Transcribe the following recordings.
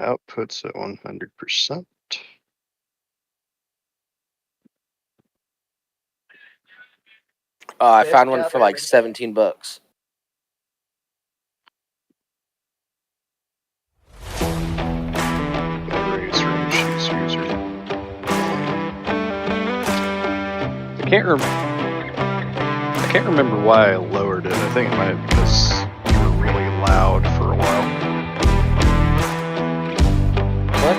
Outputs at 100%. I found one for like $17. I can't remember why I lowered it. I think it might have because you were really loud for a while. What?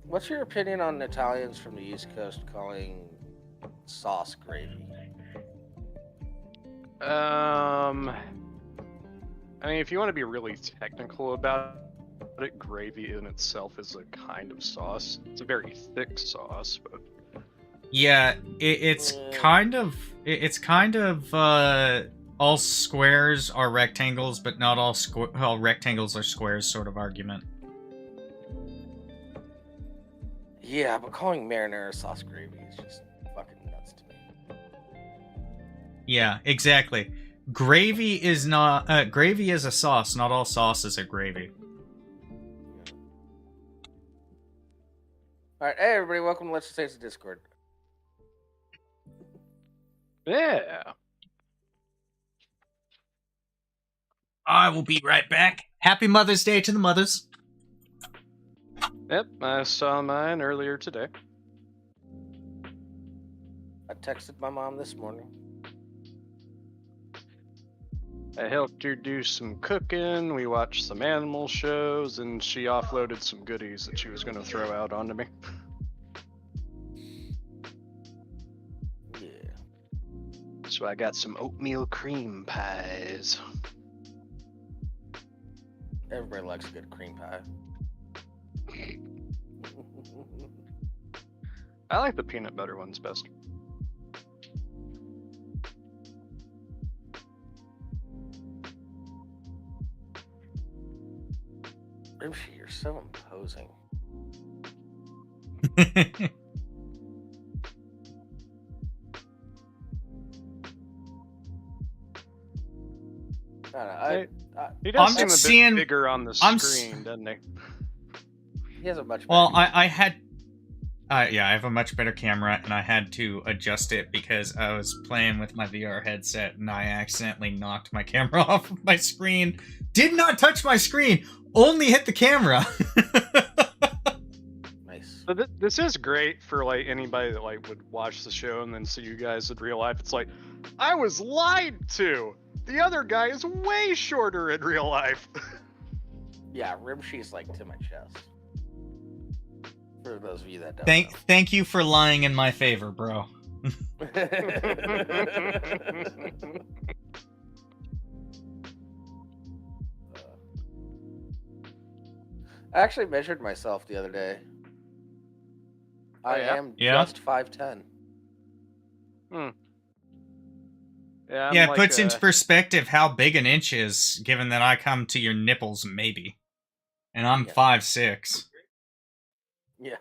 What's your opinion on Italians from the East Coast calling sauce gravy? I mean, if you want to be really technical about it, gravy in itself is a kind of sauce. It's a very thick sauce, but yeah, it's kind of all squares are rectangles, but not all rectangles are squares sort of argument. Yeah, but calling marinara sauce gravy is just fucking nuts to me. Yeah, exactly. Gravy is not gravy is a sauce. Not all sauces are gravy. All right, hey everybody, welcome to Let's Taste the Discord. yeah. I will be right back. Happy Mother's Day to the mothers. Yep, I saw mine earlier today. I texted my mom this morning. I helped her do some cooking, we watched some animal shows, and she offloaded some goodies that she was going to throw out onto me. Yeah. So I got some oatmeal cream pies. Everybody likes a good cream pie. I like the peanut butter ones best. Rimshee, you're so imposing. He does I'm seem a bit bigger on the screen, doesn't he? He has a much better Well, I had... yeah, I have a much better camera, and I had to adjust it because I was playing with my VR headset, and I accidentally knocked my camera off of my screen. Did not touch my screen! Only hit the camera! Nice. But this is great for like anybody that like would watch the show and then see you guys in real life. It's like, I was lied to! The other guy is way shorter in real life. Yeah, Rimshee's like to my chest. For those of you that don't know. Thank you for lying in my favor, bro. I actually measured myself the other day. I am just 5'10". Yeah, it puts into perspective how big an inch is, given that I come to your nipples, maybe. And I'm 5'6". Yeah.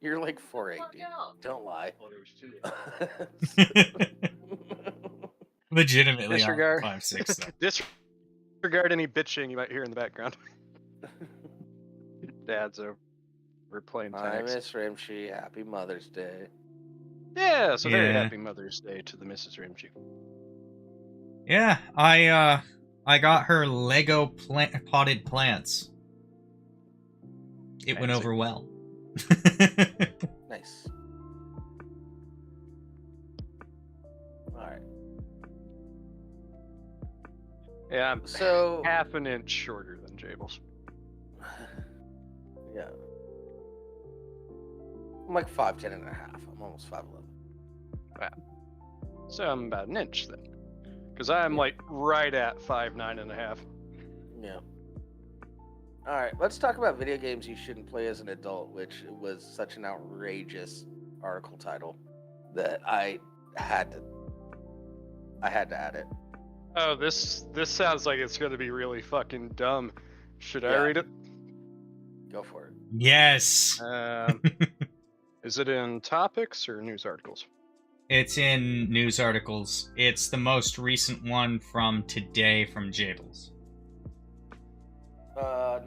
You're like 4'8", dude. Don't lie. Legitimately, Disregard. I'm 5'6", though. Disregard any bitching you might hear in the background. Dad's over playing I tags. miss Rimshee. Happy Mother's Day. Yeah, so very happy Mother's Day to the Mrs. Rimshee. Yeah, I got her Lego potted plants. It went over well. Nice. Alright. Yeah, I'm so half an inch shorter than Jables. Yeah. I'm like 5'10" and a half. I'm almost 5'11". Wow. So I'm about an inch then. Because I'm like right at 5'9" and a half. Yeah. Alright, let's talk about video games you shouldn't play as an adult, which was such an outrageous article title that I had to add it. Oh, this sounds like it's going to be really fucking dumb. Should I read it? Go for it. Yes. Is it in topics or news articles? It's in news articles. It's the most recent one from today from Jables.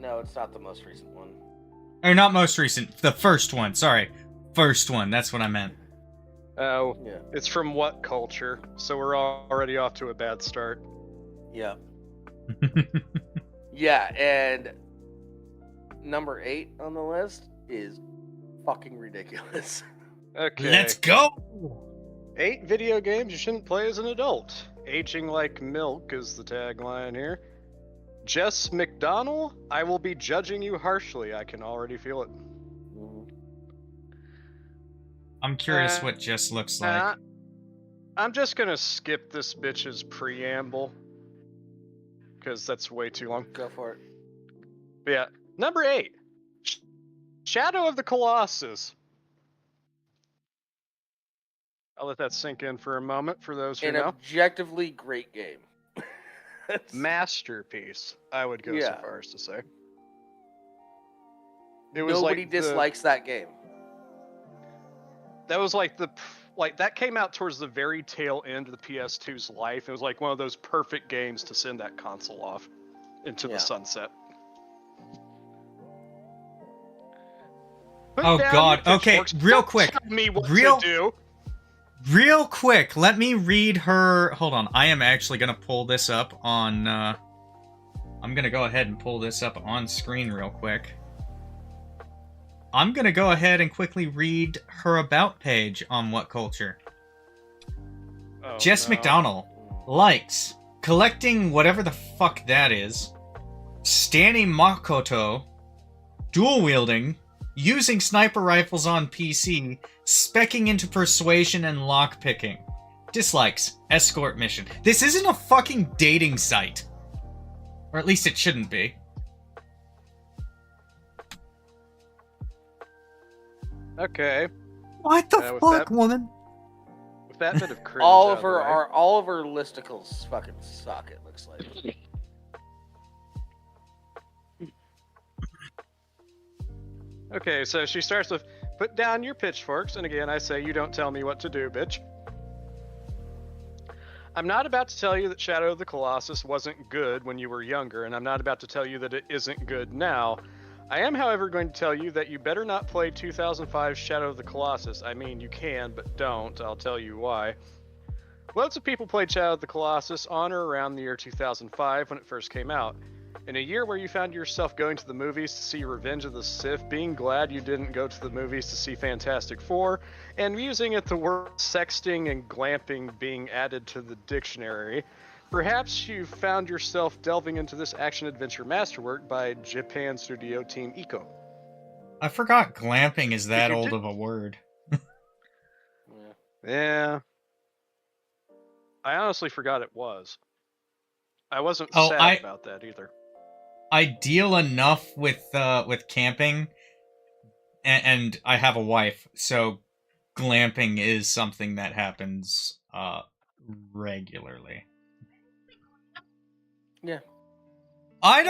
No, it's not the most recent one. Or not most recent. The first one. Sorry. First one. That's what I meant. Oh, yeah. It's from What Culture, so we're already off to a bad start. Yeah. Yeah, and number 8 on the list is fucking ridiculous. Okay. Let's go! 8 video games you shouldn't play as an adult. Aging like milk is the tagline here. Jess McDonnell, I will be judging you harshly. I can already feel it. I'm curious what Jess looks like. I'm just gonna skip this bitch's preamble. Because that's way too long. Go for it. But yeah, number 8. Shadow of the Colossus. I'll let that sink in for a moment for those who know. An objectively great game. Masterpiece, I would go so far as to say. It was Nobody like dislikes that game. That was like that came out towards the very tail end of the PS2's life. It was like one of those perfect games to send that console off into the sunset. Oh God! Okay, real quick. Tell me what to do. Real quick, let me read her. Hold on, I am actually gonna pull this up on. I'm gonna go ahead and pull this up on screen real quick. I'm gonna go ahead and quickly read her about page on What Culture. Oh, Jess McDonnell likes collecting whatever the fuck that is, standing Makoto, dual wielding, using sniper rifles on PC, specking into persuasion and lockpicking. Dislikes, escort mission. This isn't a fucking dating site. Or at least it shouldn't be. Okay. What the fuck, woman? With that bit of cringe all of her listicles fucking suck, it looks like. Okay, so she starts with, put down your pitchforks, and again I say, you don't tell me what to do, bitch. I'm not about to tell you that Shadow of the Colossus wasn't good when you were younger, and I'm not about to tell you that it isn't good now. I am, however, going to tell you that you better not play 2005 Shadow of the Colossus. I mean, you can, but don't. I'll tell you why. Loads of people played Shadow of the Colossus on or around the year 2005 when it first came out. In a year where you found yourself going to the movies to see Revenge of the Sith, being glad you didn't go to the movies to see Fantastic Four, and musing at the word sexting and glamping being added to the dictionary, perhaps you found yourself delving into this action-adventure masterwork by Japan studio Team Ico. I forgot glamping is that old of a word. Yeah. I honestly forgot it was. I wasn't sad about that either. I deal enough with camping, and I have a wife, so glamping is something that happens regularly. Yeah. I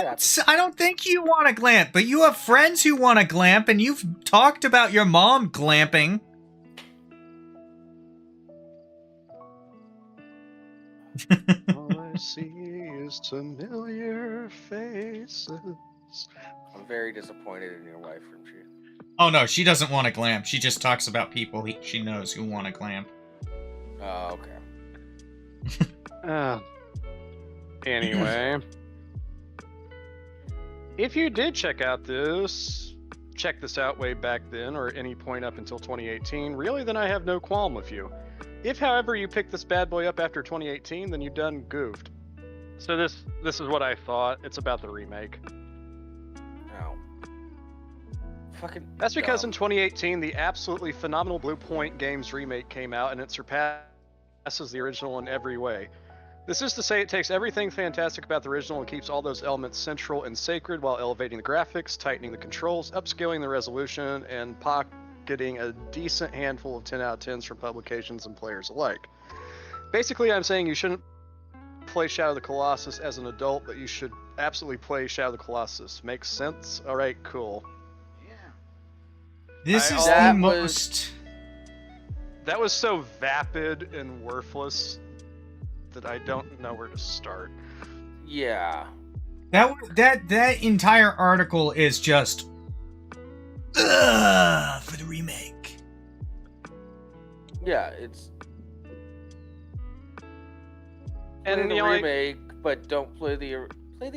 don't think you want to glamp, but you have friends who want to glamp, and you've talked about your mom glamping. All I see is familiar faces. I'm very disappointed in your wife, Rimshee. Oh no, she doesn't want to glamp. She just talks about people she knows who want to glamp. Oh, okay. Anyway, if you did check this out way back then, or at any point up until 2018, really, then I have no qualm with you. If, however, you picked this bad boy up after 2018, then you done goofed. So this is what I thought. It's about the remake. No. Fucking That's because dumb. in 2018, the absolutely phenomenal Blue Point Games remake came out, and it surpasses the original in every way. This is to say, it takes everything fantastic about the original and keeps all those elements central and sacred while elevating the graphics, tightening the controls, upscaling the resolution, and pocketing a decent handful of 10 out of 10s from publications and players alike. Basically, I'm saying you shouldn't play Shadow of the Colossus as an adult, but you should absolutely play Shadow of the Colossus. Makes sense? Alright, cool. This is that the was- most... That was so vapid and worthless that I don't know where to start. Yeah. That entire article is just... Ugh, for the remake. Yeah, it's And play you the know, remake, but don't play the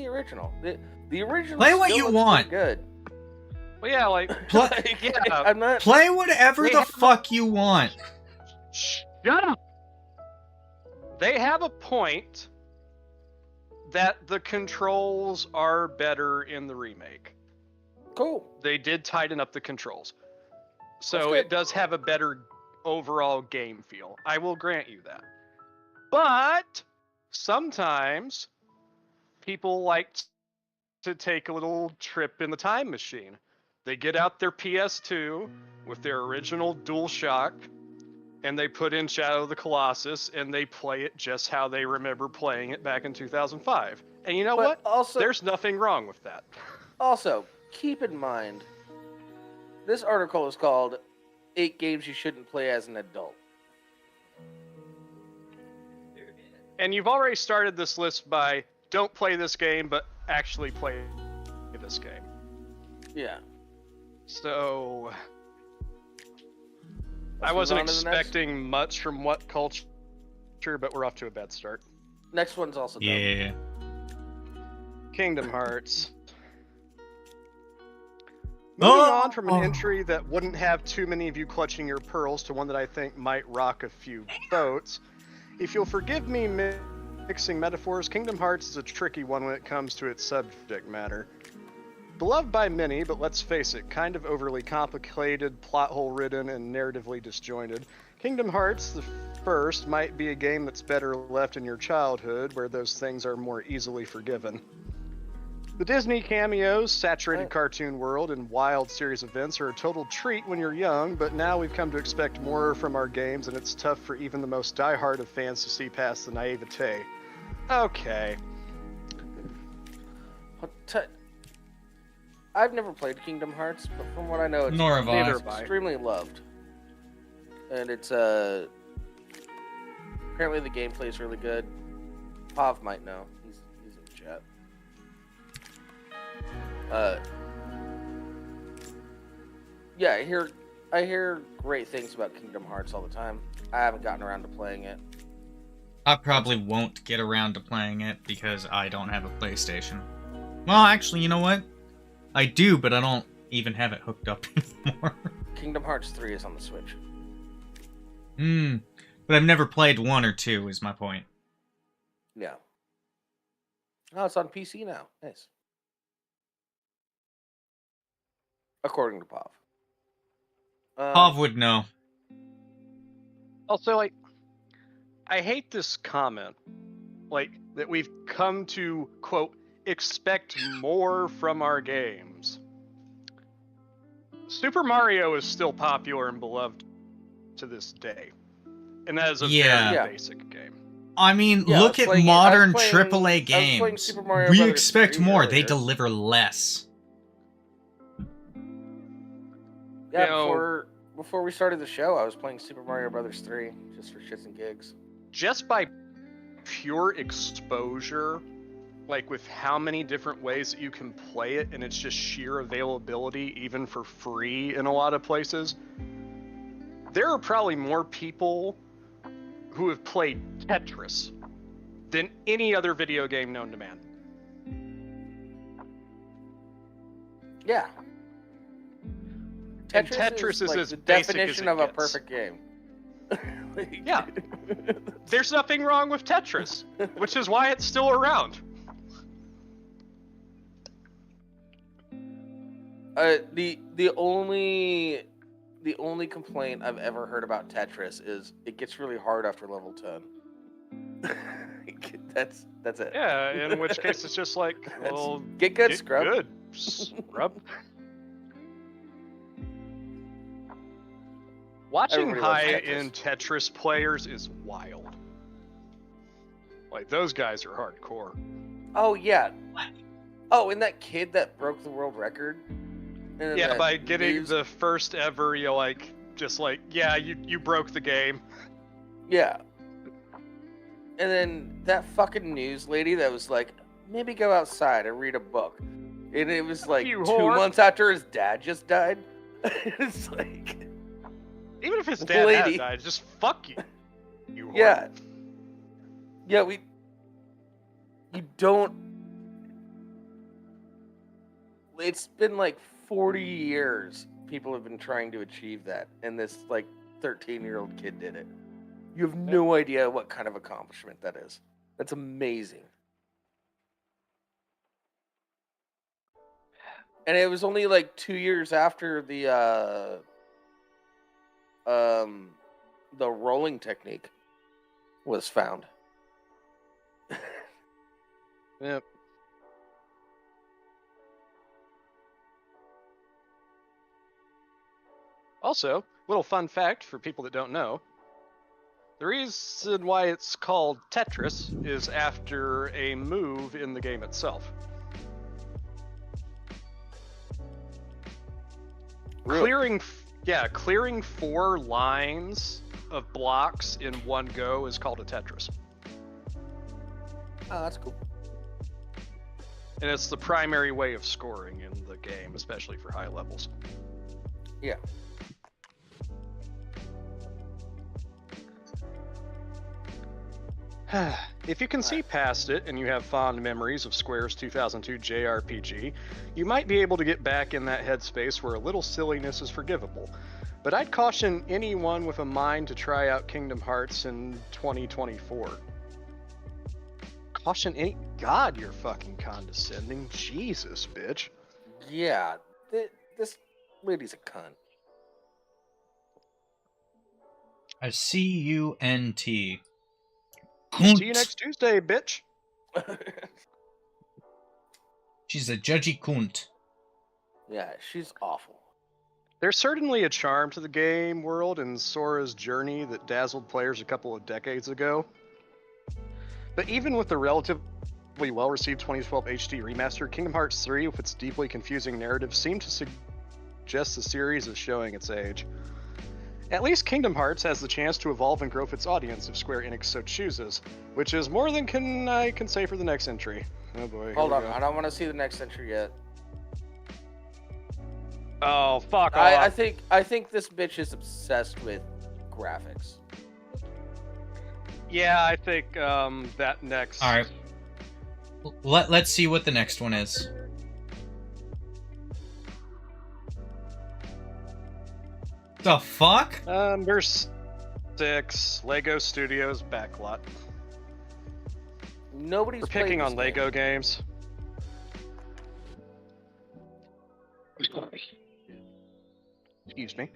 original. The original. Play what still you looks want. pretty Good. well, yeah, like, Like, yeah. I'm not. Play whatever They the have- fuck you want. Shut up! They have a point that the controls are better in the remake. Cool. They did tighten up the controls. That's So good. it does have a better overall game feel. I will grant you that. But sometimes people like to take a little trip in the time machine. They get out their PS2 with their original DualShock, and they put in Shadow of the Colossus, and they play it just how they remember playing it back in 2005. And you know But what? also, There's nothing wrong with that. Also, keep in mind, this article is called 8 Games You Shouldn't Play as an Adult. And you've already started this list by don't play this game, but actually play this game. Yeah. So I Let's wasn't move on to the expecting much from what culture, but we're off to a bad start. Next one's also dumb. Yeah. Kingdom Hearts. Oh! Moving on from an entry that wouldn't have too many of you clutching your pearls to one that I think might rock a few boats. If you'll forgive me mixing metaphors, Kingdom Hearts is a tricky one when it comes to its subject matter. Beloved by many, but let's face it, kind of overly complicated, plot hole ridden, and narratively disjointed, Kingdom Hearts, the first, might be a game that's better left in your childhood, where those things are more easily forgiven. The Disney cameos, saturated cartoon world, and wild series events are a total treat when you're young, but now we've come to expect more from our games, and it's tough for even the most diehard of fans to see past the naivete. Okay. I've never played Kingdom Hearts, but from what I know, it's Nor have I. Neither have I. extremely loved. And it's apparently the gameplay is really good. Pav might know. He's in chat. Yeah, I hear great things about Kingdom Hearts all the time. I haven't gotten around to playing it. I probably won't get around to playing it because I don't have a PlayStation. Well, actually, you know what? I do, but I don't even have it hooked up anymore. Kingdom Hearts 3 is on the Switch. But I've never played 1 or 2, is my point. Yeah. Oh, it's on PC now. Nice. According to Pav. Pav would know. Also, like, I hate this comment, like, that we've come to, quote, expect more from our games. Super Mario is still popular and beloved to this day. And that is a Yeah. very basic game. I mean, Yeah, I look was at playing- modern I was AAA playing games. Super Mario We Brothers expect 3 more. They earlier. deliver less. Yeah, You know- before we started the show, I was playing Super Mario Brothers 3 just for shits and gigs. Just by pure exposure, like with how many different ways that you can play it, and it's just sheer availability, even for free in a lot of places, there are probably more people who have played Tetris than any other video game known to man. Yeah. And Tetris is like as the basic as definition it of a gets. perfect game. Like- Yeah. There's nothing wrong with Tetris, which is why it's still around. The only complaint I've ever heard about Tetris is it gets really hard after level 10. That's it. Yeah, in which case it's just like, well, Get good, scrub. Good, scrub. Watching Everybody loves high-end Tetris players is wild. Like, those guys are hardcore. Oh yeah. Oh, and that kid that broke the world record. And Yeah, that by getting news- the first ever, you like, just like, yeah, you broke the game. Yeah. And then that fucking news lady that was like, maybe go outside and read a book. And it was like You 2 whore. months after his dad just died. It's like, Even if his dad Lady. had died, just fuck you. You whore. yeah. Yeah, you don't. It's been like 40 years people have been trying to achieve that, and this like 13-year-old kid did it. You have no idea what kind of accomplishment that is. That's amazing. And it was only like 2 years after the rolling technique was found. Yep. Also, little fun fact for people that don't know. The reason why it's called Tetris is after a move in the game itself. Really? Clearing 4 lines of blocks in one go is called a Tetris. Oh, that's cool. And it's the primary way of scoring in the game, especially for high levels. Yeah. If you can see past it and you have fond memories of Square's 2002 JRPG, you might be able to get back in that headspace where a little silliness is forgivable. But I'd caution anyone with a mind to try out Kingdom Hearts in 2024. Caution any... God, you're fucking condescending. Jesus, bitch. Yeah, this lady's a cunt. A C-U-N-T. See you next Tuesday, bitch. She's a judgy cunt. Yeah, she's awful. There's certainly a charm to the game world and Sora's journey that dazzled players a couple of decades ago. But even with the relatively well-received 2012 HD remaster, Kingdom Hearts 3, with its deeply confusing narrative, seemed to suggest the series is showing its age. At least Kingdom Hearts has the chance to evolve and grow its audience if Square Enix so chooses, which is more than I can say for the next entry. Oh boy. here Hold we on, go. I don't want to see the next entry yet. Oh, fuck off. I think this bitch is obsessed with graphics. Yeah, I think that next... Alright. Let's see what the next one is. The fuck? There's 6 Lego Studios backlot. Nobody's We're picking played on this Lego game. games. Excuse me.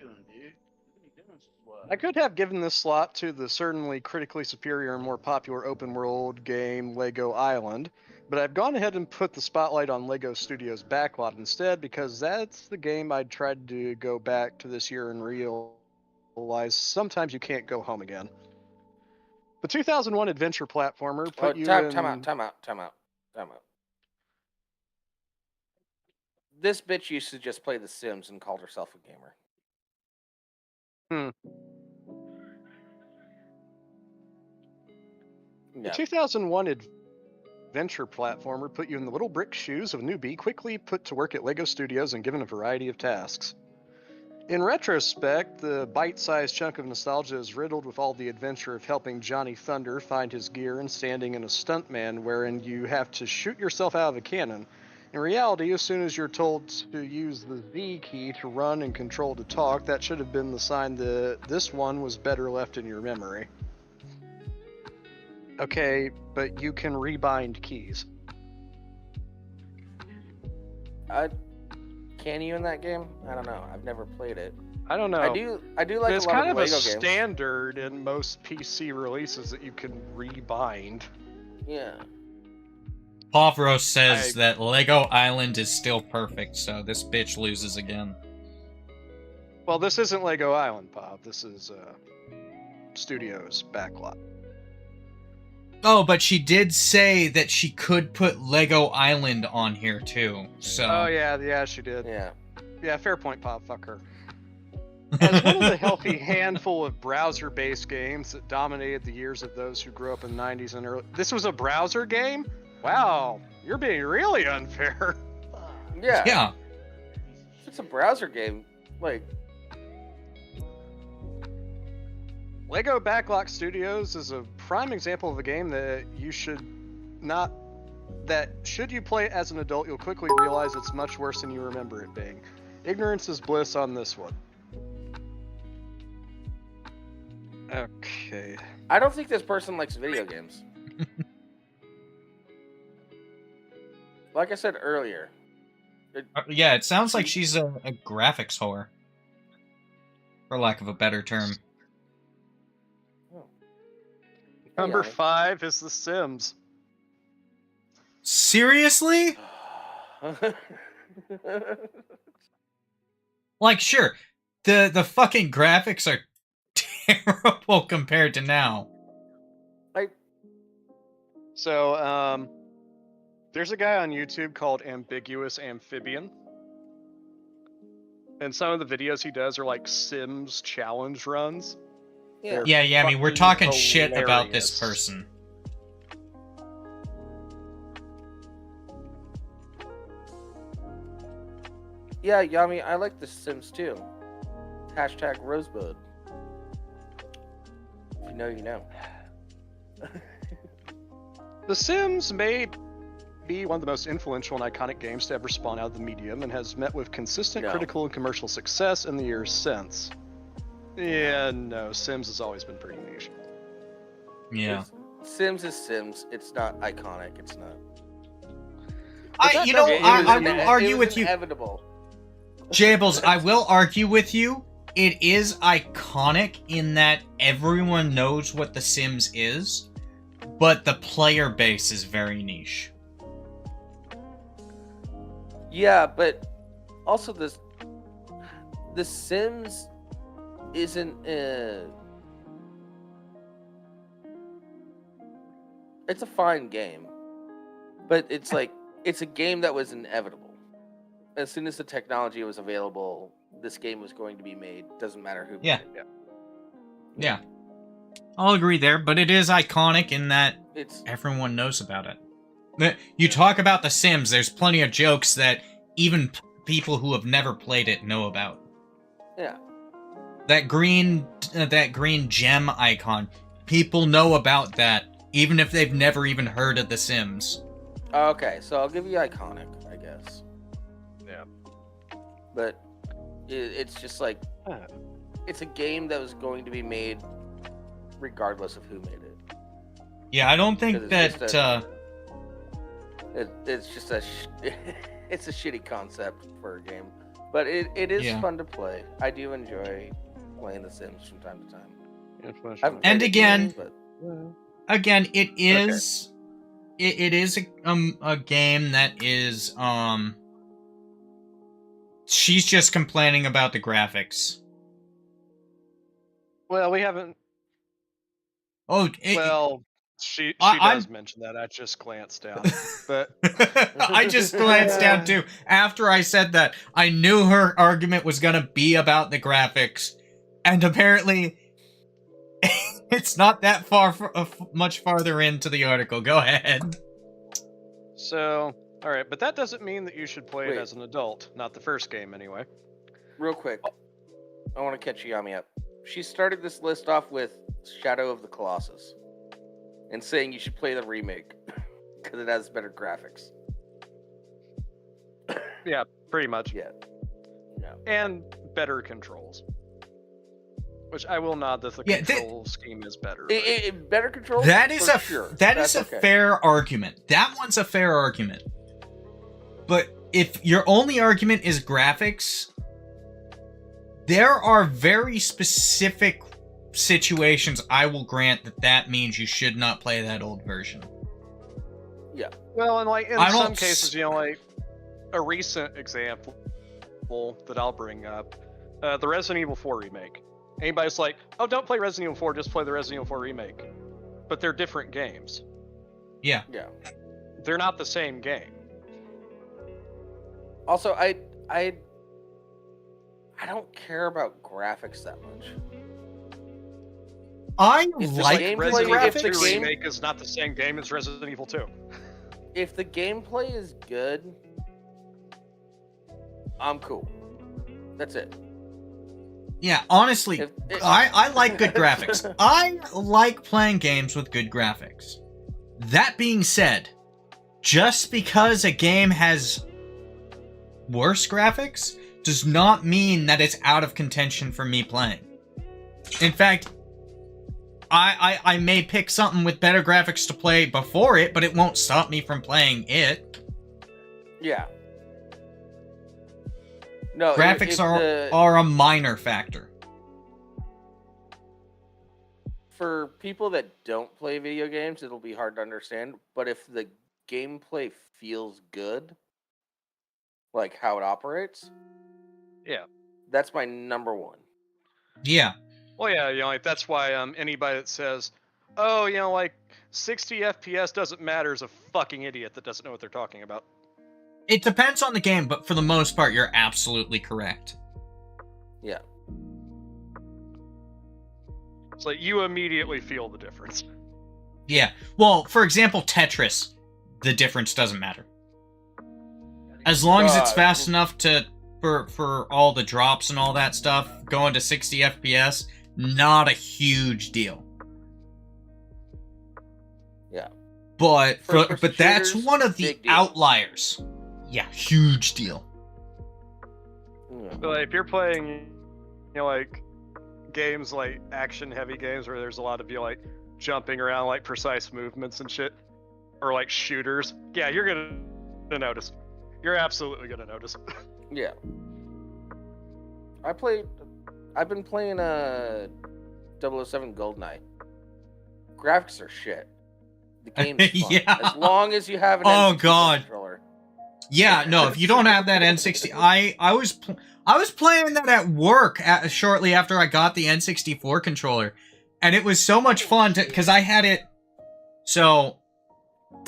I could have given this slot to the certainly critically superior and more popular open world game Lego Island, but I've gone ahead and put the spotlight on Lego Studios backlot instead because that's the game I'd tried to go back to this year and realize sometimes you can't go home again. The 2001 adventure platformer put you time in... out. This bitch used to just play The Sims and called herself a gamer. The 2001 adventure platformer put you in the little brick shoes of a newbie, quickly put to work at LEGO Studios and given a variety of tasks. In retrospect, the bite-sized chunk of nostalgia is riddled with all the adventure of helping Johnny Thunder find his gear and standing in a stuntman wherein you have to shoot yourself out of a cannon. In reality, as soon as you're told to use the Z key to run and control to talk, that should have been the sign that this one was better left in your memory. Okay, but you can rebind keys. Can you in that game? I don't know. I've never played it. I don't know. I do like it's a lot kind of of Lego a games. standard in most PC releases that you can rebind. Yeah. Pavros says that Lego Island is still perfect, so this bitch loses again. Well, this isn't Lego Island, Pop. This is Studios backlot. Oh, but she did say that she could put Lego Island on here too. So. Oh yeah, she did. Yeah, fair point, Pop. Fuck her. As one of the healthy handful of browser-based games that dominated the years of those who grew up in the 90s and early... This was a browser game? Wow, you're being really unfair. Yeah. It's a browser game. Like... LEGO Backlot Studios is a prime example of a game that you should not... That, should you play it as an adult, you'll quickly realize it's much worse than you remember it being. Ignorance is bliss on this one. Okay. I don't think this person likes video games. Like I said earlier. Yeah, it sounds like she's a graphics whore. For lack of a better term. Number 5 is The Sims. Seriously? Like, sure, the fucking graphics are terrible compared to now. So, there's a guy on YouTube called Ambiguous Amphibian. And some of the videos he does are like Sims challenge runs. Yeah, I mean, we're talking shit about this person. Yeah, Yami, I like The Sims too. Hashtag Rosebud. If you know, you know. The Sims may be one of the most influential and iconic games to ever spawn out of the medium and has met with consistent critical and commercial success in the years since. Yeah, no, Sims has always been pretty niche. Yeah. Sims is Sims. It's not iconic. It's not. I will argue with you. Inevitable. Jables, I will argue with you. It is iconic in that everyone knows what The Sims is, but the player base is very niche. Yeah, but also The Sims isn't it's a fine game, but it's like it's a game that was inevitable. As soon as the technology was available, this game was going to be made. Doesn't matter who made it. Yeah. I'll agree there, but it is iconic in that everyone knows about it. You talk about The Sims, there's plenty of jokes that even people who have never played it know about. Yeah. That green gem icon, people know about that, even if they've never even heard of The Sims. Okay, so I'll give you iconic, I guess. Yeah. But it's just like, it's a game that was going to be made regardless of who made it. Yeah, I don't think that... It's just it's a shitty concept for a game. But it is fun to play. I do enjoy playing The Sims from time to time. And again, it is... It is a game that is, she's just complaining about the graphics. Well, we haven't Oh, Well, she I'm- does mention that. I just glanced down. But I just glanced down too. After I said that, I knew her argument was gonna be about the graphics, and apparently, it's not that much farther into the article. Go ahead. so, all right, but that doesn't mean that you should play it Wait. as an adult. Not the first game, anyway. Real quick, I want to catch Yami up. She started this list off with Shadow of the Colossus and saying you should play the remake because it has better graphics. Yeah, pretty much. Yeah. Yeah. And better controls. Which I will nod that the control scheme is better. Better controls? That is a sure. that is a fair argument. That one's a fair argument. But if your only argument is graphics, there are very specific situations I will grant that means you should not play that old version. Yeah. Well, and like in some cases, you know, like a recent example that I'll bring up, the Resident Evil 4 remake. Anybody's like, oh, don't play Resident Evil 4, just play the Resident Evil 4 remake. But they're different games. Yeah. Yeah. They're not the same game. Also, I don't care about graphics that much. I If like the Resident gameplay- Evil if 2 the game- remake is not the same game as Resident Evil 2. If the gameplay is good, I'm cool. That's it. Yeah, honestly, I like good graphics. I like playing games with good graphics. That being said, just because a game has worse graphics does not mean that it's out of contention for me playing. In fact, I may pick something with better graphics to play before it, but it won't stop me from playing it. Yeah. No, Graphics are a minor factor. For people that don't play video games, it'll be hard to understand. But if the gameplay feels good, like how it operates, Yeah. that's my number one. Yeah. Well, yeah, you know, like that's why anybody that says, oh, you know, like 60 FPS doesn't matter is a fucking idiot that doesn't know what they're talking about. It depends on the game, but for the most part, you're absolutely correct. Yeah. It's like you immediately feel the difference. Yeah. Well, for example, Tetris, the difference doesn't matter. As long as it's fast enough for all the drops and all that stuff, going to 60 FPS, not a huge deal. Yeah. But First-person that's shooters, one of the big deal. outliers. Yeah, huge deal. Yeah. But like, if you're playing, you know, like games like action-heavy games where there's a lot of, you know, like jumping around, like precise movements and shit, or like shooters, yeah, you're gonna notice. You're absolutely gonna notice. Yeah. I've been playing 007 Goldeneye. Graphics are shit. The game's fun. Yeah. As long as you have an Oh, N64 God. controller. Yeah, no, if you don't have that N60, I was playing that at work shortly after I got the N64 controller, and it was so much fun because I had it. So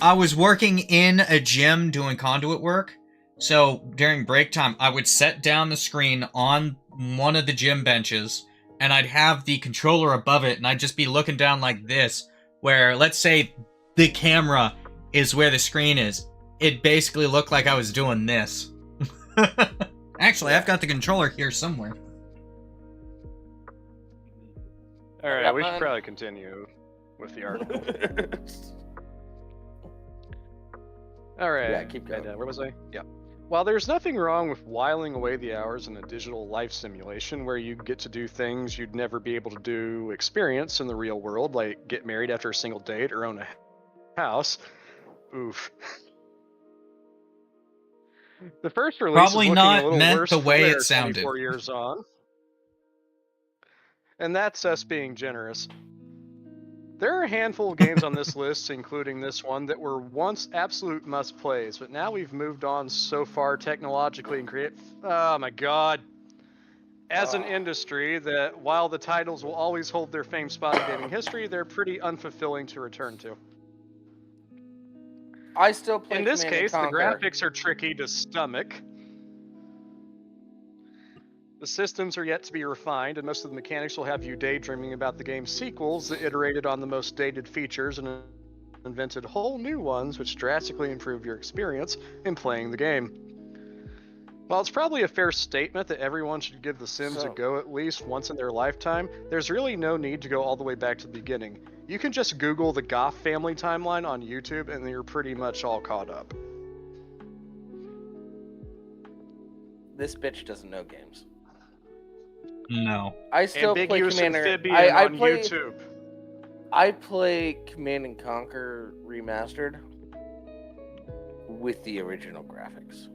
I was working in a gym doing conduit work. So during break time, I would set down the screen on one of the gym benches, and I'd have the controller above it, and I'd just be looking down like this, where let's say the camera is where the screen is. It basically looked like I was doing this. Actually, I've got the controller here somewhere. All right, we should probably continue with the article. All right. Yeah, keep going. Where was I? Yeah. While there's nothing wrong with whiling away the hours in a digital life simulation where you get to do things you'd never be able to experience in the real world, like get married after a single date or own a house. Oof. The first release Probably is looking not a little meant worse the way for it wear sounded. 24 years on. And that's us being generous. There are a handful of games on this list, including this one, that were once absolute must-plays, but now we've moved on so far technologically and create... Oh my god. as an industry, that while the titles will always hold their famed spot in gaming history, they're pretty unfulfilling to return to. I still play In this Command and case, the Conquer. graphics are tricky to stomach. The systems are yet to be refined, and most of the mechanics will have you daydreaming about the game's sequels that iterated on the most dated features and invented whole new ones which drastically improve your experience in playing the game. While it's probably a fair statement that everyone should give The Sims a go at least once in their lifetime, there's really no need to go all the way back to the beginning. You can just Google the Goff family timeline on YouTube and you're pretty much all caught up. This bitch doesn't know games. No. I still play Ambiguous Commander. Amphibian I on play, YouTube. I play Command and Conquer Remastered with the original graphics.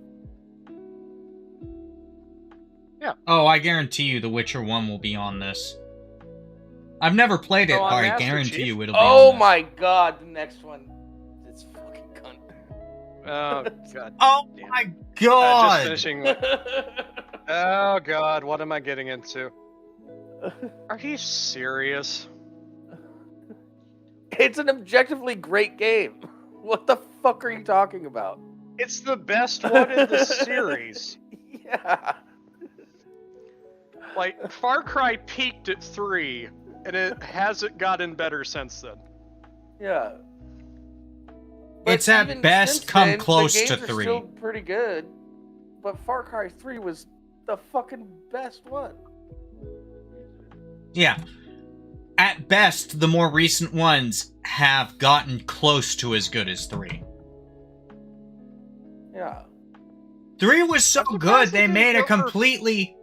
Oh, I guarantee you The Witcher 1 will be on this. I've never played it, Oh, on but I Master guarantee Chief? you it'll be on Oh this. my god, the next one. It's fucking cunt. Oh, God. Oh Damn. my Just god! finishing. Oh, God, what am I getting into? Are you serious? It's an objectively great game. What the fuck are you talking about? It's the best one in the series. Yeah. Like, Far Cry peaked at 3, and it hasn't gotten better since then. Yeah. It's But at even best since come then, close the to games are 3. Still pretty good. But Far Cry 3 was the fucking best one. Yeah. At best, the more recent ones have gotten close to as good as 3. Yeah. 3 was so I'm good, surprised they they didn't made a go for- completely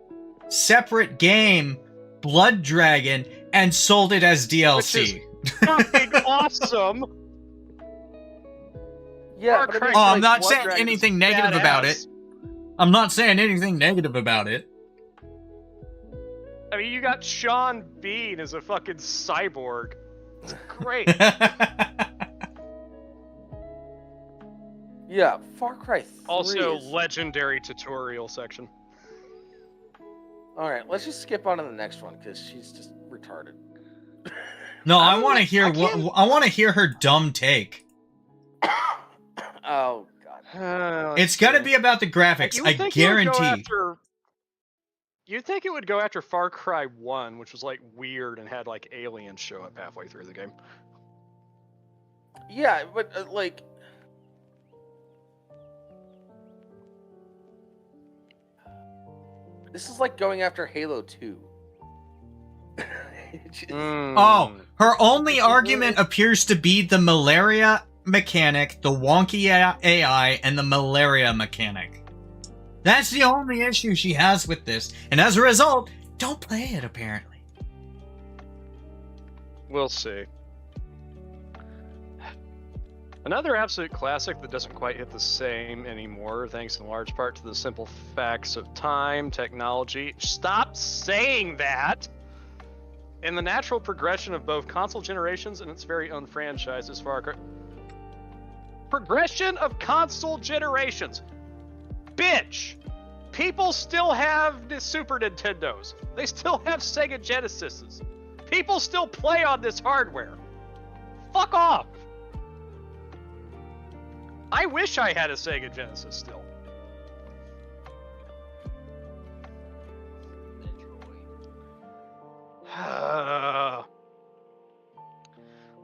separate game, Blood Dragon, and sold it as DLC. Fucking awesome! Yeah, Far but I Cry mean, Oh, I'm like, not Blood saying Dragon is anything negative about it. Badass. I'm not saying anything negative about it. I mean, you got Sean Bean as a fucking cyborg. It's great. Yeah, Far Cry 3 Also, is... legendary tutorial section. Alright, let's just skip on to the next one, because she's just retarded. No, I want to hear I can't- I want to hear her dumb take. Oh, God. It's got to be about the graphics. You I would think it would go guarantee. You'd think it would go after Far Cry 1, which was like weird and had like aliens show up halfway through the game. Yeah, but, like... This is like going after Halo 2. Just- Oh, her only argument appears to be the malaria mechanic, the wonky AI, and the malaria mechanic. That's the only issue she has with this, and as a result, don't play it, apparently. We'll see. Another absolute classic that doesn't quite hit the same anymore, thanks in large part to the simple facts of time, technology. Stop saying that! And the natural progression of both console generations and its very own franchise as Far Cry. Progression of console generations! Bitch! People still have the Super Nintendos. They still have Sega Genesises. People still play on this hardware. Fuck off! I wish I had a Sega Genesis still.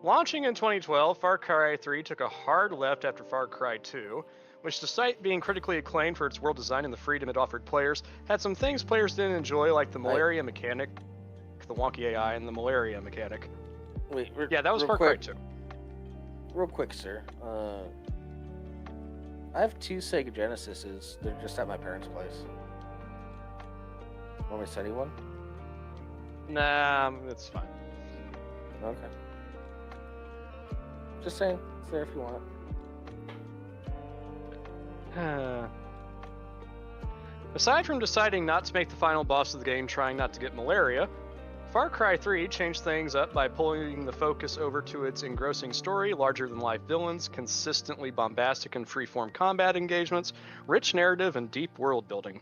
Launching in 2012, Far Cry 3 took a hard left after Far Cry 2, which, despite being critically acclaimed for its world design and the freedom it offered players, had some things players didn't enjoy, like the malaria mechanic, the wonky AI, and the malaria mechanic. Wait, Yeah, that was real Far quick, Cry 2. Real quick, sir. I have 2 Sega Genesises. They're just at my parents' place. Want me to send you one? Nah, it's fine. Okay. Just saying. It's there if you want it. Aside from deciding not to make the final boss of the game trying not to get malaria, Far Cry 3 changed things up by pulling the focus over to its engrossing story, larger-than-life villains, consistently bombastic and free-form combat engagements, rich narrative, and deep world building.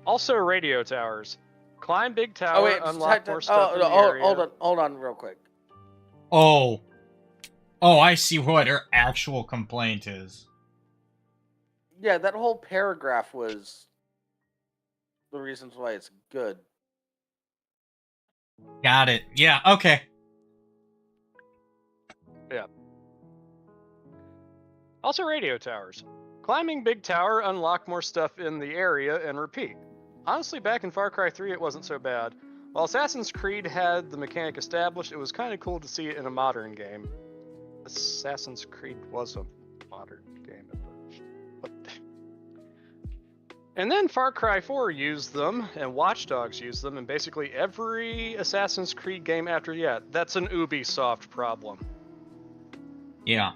Also radio towers. Climb big tower, Oh wait, unlock more stuff in the area. hold on, real quick. Oh, I see what her actual complaint is. Yeah, that whole paragraph was the reasons why it's good. Got it. Yeah. Okay. Also radio towers. Climbing big tower, unlock more stuff in the area, and repeat. Honestly, back in Far Cry 3, it wasn't so bad. While Assassin's Creed had the mechanic established, it was kind of cool to see it in a modern game. Assassin's Creed was a modern game. What? And then Far Cry 4 used them, and Watch Dogs used them, and basically every Assassin's Creed game after that. That's an Ubisoft problem. Yeah.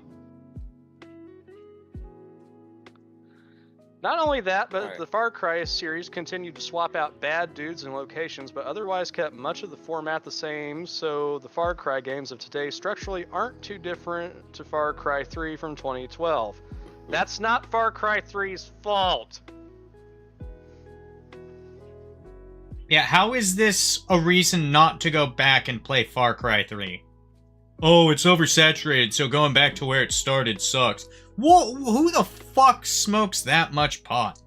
Not only that, but the Far Cry series continued to swap out bad dudes and locations, but otherwise kept much of the format the same, so the Far Cry games of today structurally aren't too different to Far Cry 3 from 2012. That's not Far Cry 3's fault! Yeah, how is this a reason not to go back and play Far Cry 3? Oh, it's oversaturated, so going back to where it started sucks. Who the fuck smokes that much pot?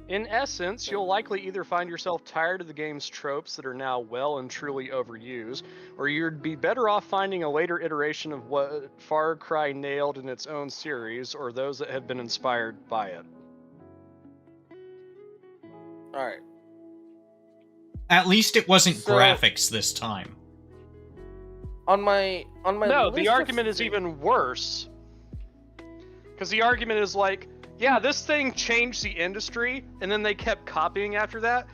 In essence, you'll likely either find yourself tired of the game's tropes that are now well and truly overused, or you'd be better off finding a later iteration of what Far Cry nailed in its own series, or those that have been inspired by it. Alright. At least it wasn't graphics this time. On my No, the list argument is even worse. Because the argument is like, yeah, this thing changed the industry, and then they kept copying after that,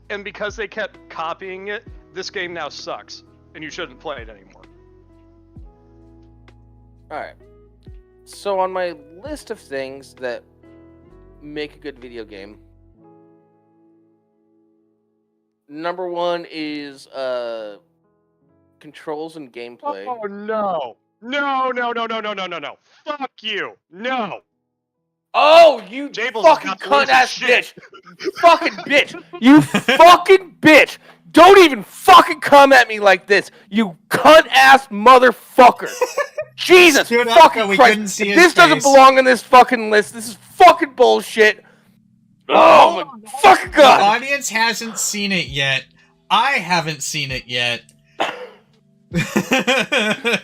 and because they kept copying it, this game now sucks, and you shouldn't play it anymore. Alright. So on my list of things that make a good video game, number one is controls and gameplay. Oh no. No. Fuck you. No. Oh, you Jables fucking got to cunt lose ass his bitch. shit. You fucking bitch. You fucking bitch. Don't even fucking come at me like this. You cunt ass motherfucker. Jesus Stood up, fucking but we Christ. couldn't see This his doesn't face. belong on this fucking list. This is fucking bullshit. Oh my fucking The god. audience hasn't seen it yet. I haven't seen it yet.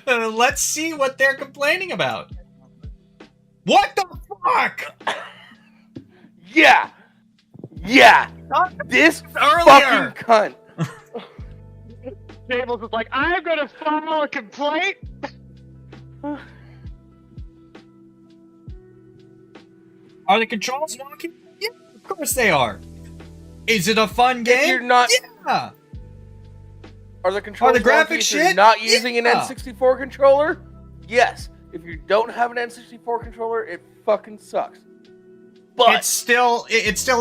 Let's see what they're complaining about. What the fuck? Yeah. This Earlier. fucking cunt. Jables is like, I'm gonna file a complaint. Are the controls wonky? Yeah, of course they are. Is it a fun game? You're not. Yeah. Are the controls graphics wonky if shit? you're not using an Yeah. N64 controller? Yes. If you don't have an N64 controller, it fucking sucks. But It still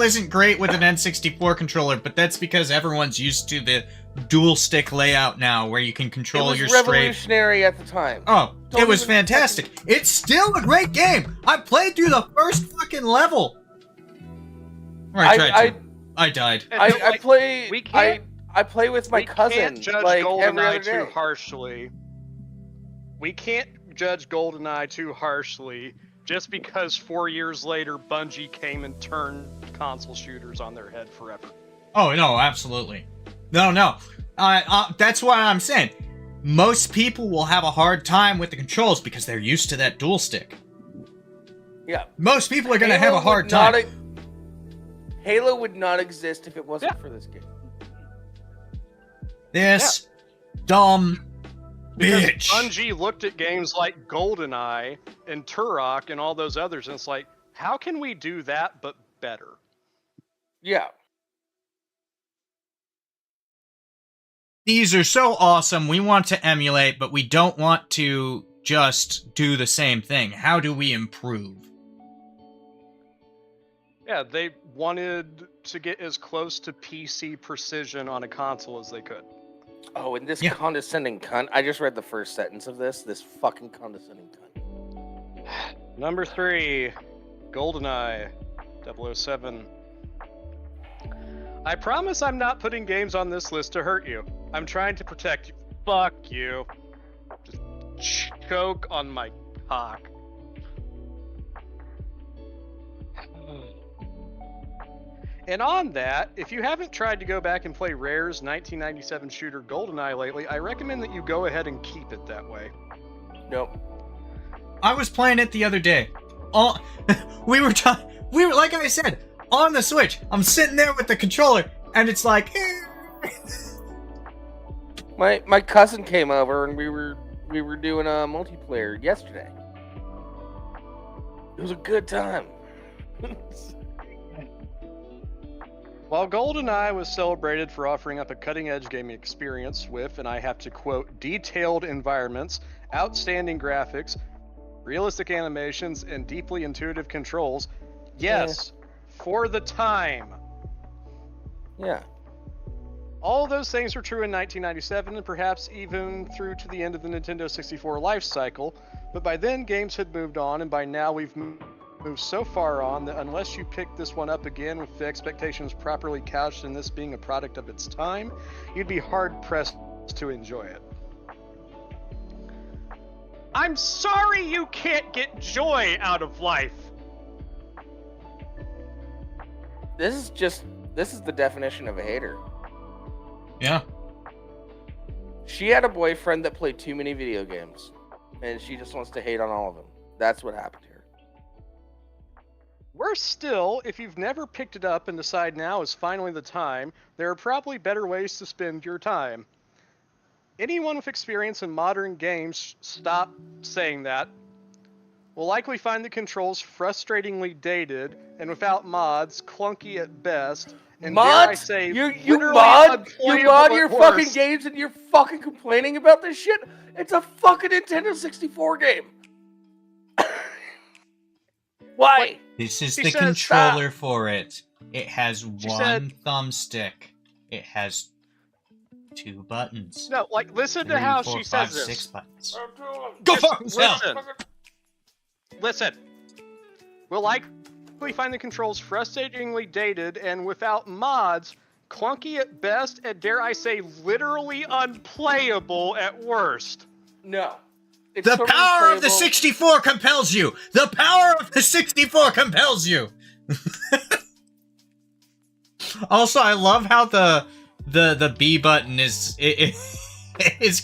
isn't great with an N64 controller, but that's because everyone's used to the dual stick layout now, where you can it control was your straight. revolutionary at the time. Oh, Don't it was even fantastic. It's still a great game. I played through the first fucking level. Or I tried to. I died. I play. we can't- I play with my cousin can't judge like every other Goldeneye day. too harshly. We can't judge Goldeneye too harshly just because 4 years later Bungie came and turned console shooters on their head forever. Oh no, absolutely. No. That's what I'm saying. Most people will have a hard time with the controls because they're used to that dual stick. Yeah. Most people are gonna Halo have a hard would not time. Halo would not exist if it wasn't for this game. This dumb Because bitch. Bungie looked at games like GoldenEye and Turok and all those others, and it's like, how can we do that but better? Yeah. These are so awesome. We want to emulate, but we don't want to just do the same thing. How do we improve? Yeah, they wanted to get as close to PC precision on a console as they could. Oh, and this Yeah. condescending cunt. I just read the first sentence of this. This fucking condescending cunt. Number 3, GoldenEye 007. I promise I'm not putting games on this list to hurt you. I'm trying to protect you. Fuck you. Just choke on my cock. And on that, if you haven't tried to go back and play Rare's 1997 shooter Goldeneye lately, I recommend that you go ahead and keep it that way. Nope. I was playing it the other day. We were like I said, on the Switch. I'm sitting there with the controller, and it's like. My cousin came over, and we were doing a multiplayer yesterday. It was a good time. While GoldenEye was celebrated for offering up a cutting-edge gaming experience with, and I have to quote, detailed environments, outstanding graphics, realistic animations, and deeply intuitive controls, yes, for the time. Yeah. All of those things were true in 1997 and perhaps even through to the end of the Nintendo 64 life cycle, but by then games had moved on, and by now we've moved so far on that unless you pick this one up again with the expectations properly couched in this being a product of its time, you'd be hard-pressed to enjoy it. I'm sorry you can't get joy out of life! This is the definition of a hater. Yeah. She had a boyfriend that played too many video games, and she just wants to hate on all of them. That's what happened here. Worse still, if you've never picked it up and decide now is finally the time, there are probably better ways to spend your time. Anyone with experience in modern games, stop saying that, will likely find the controls frustratingly dated and without mods, clunky at best, and dare I say, you mod your fucking games and you're fucking complaining about this shit? It's a fucking Nintendo 64 game. Why? This is the controller for it. It has one thumbstick. It has 2 buttons. No, like, listen to how she says this. 6 buttons. Go fuck yourself! Listen. We'll likely find the controls frustratingly dated and without mods, clunky at best, and dare I say, literally unplayable at worst. No. It's the power of the 64 compels you! The power of the 64 compels you! Also, I love how the B button is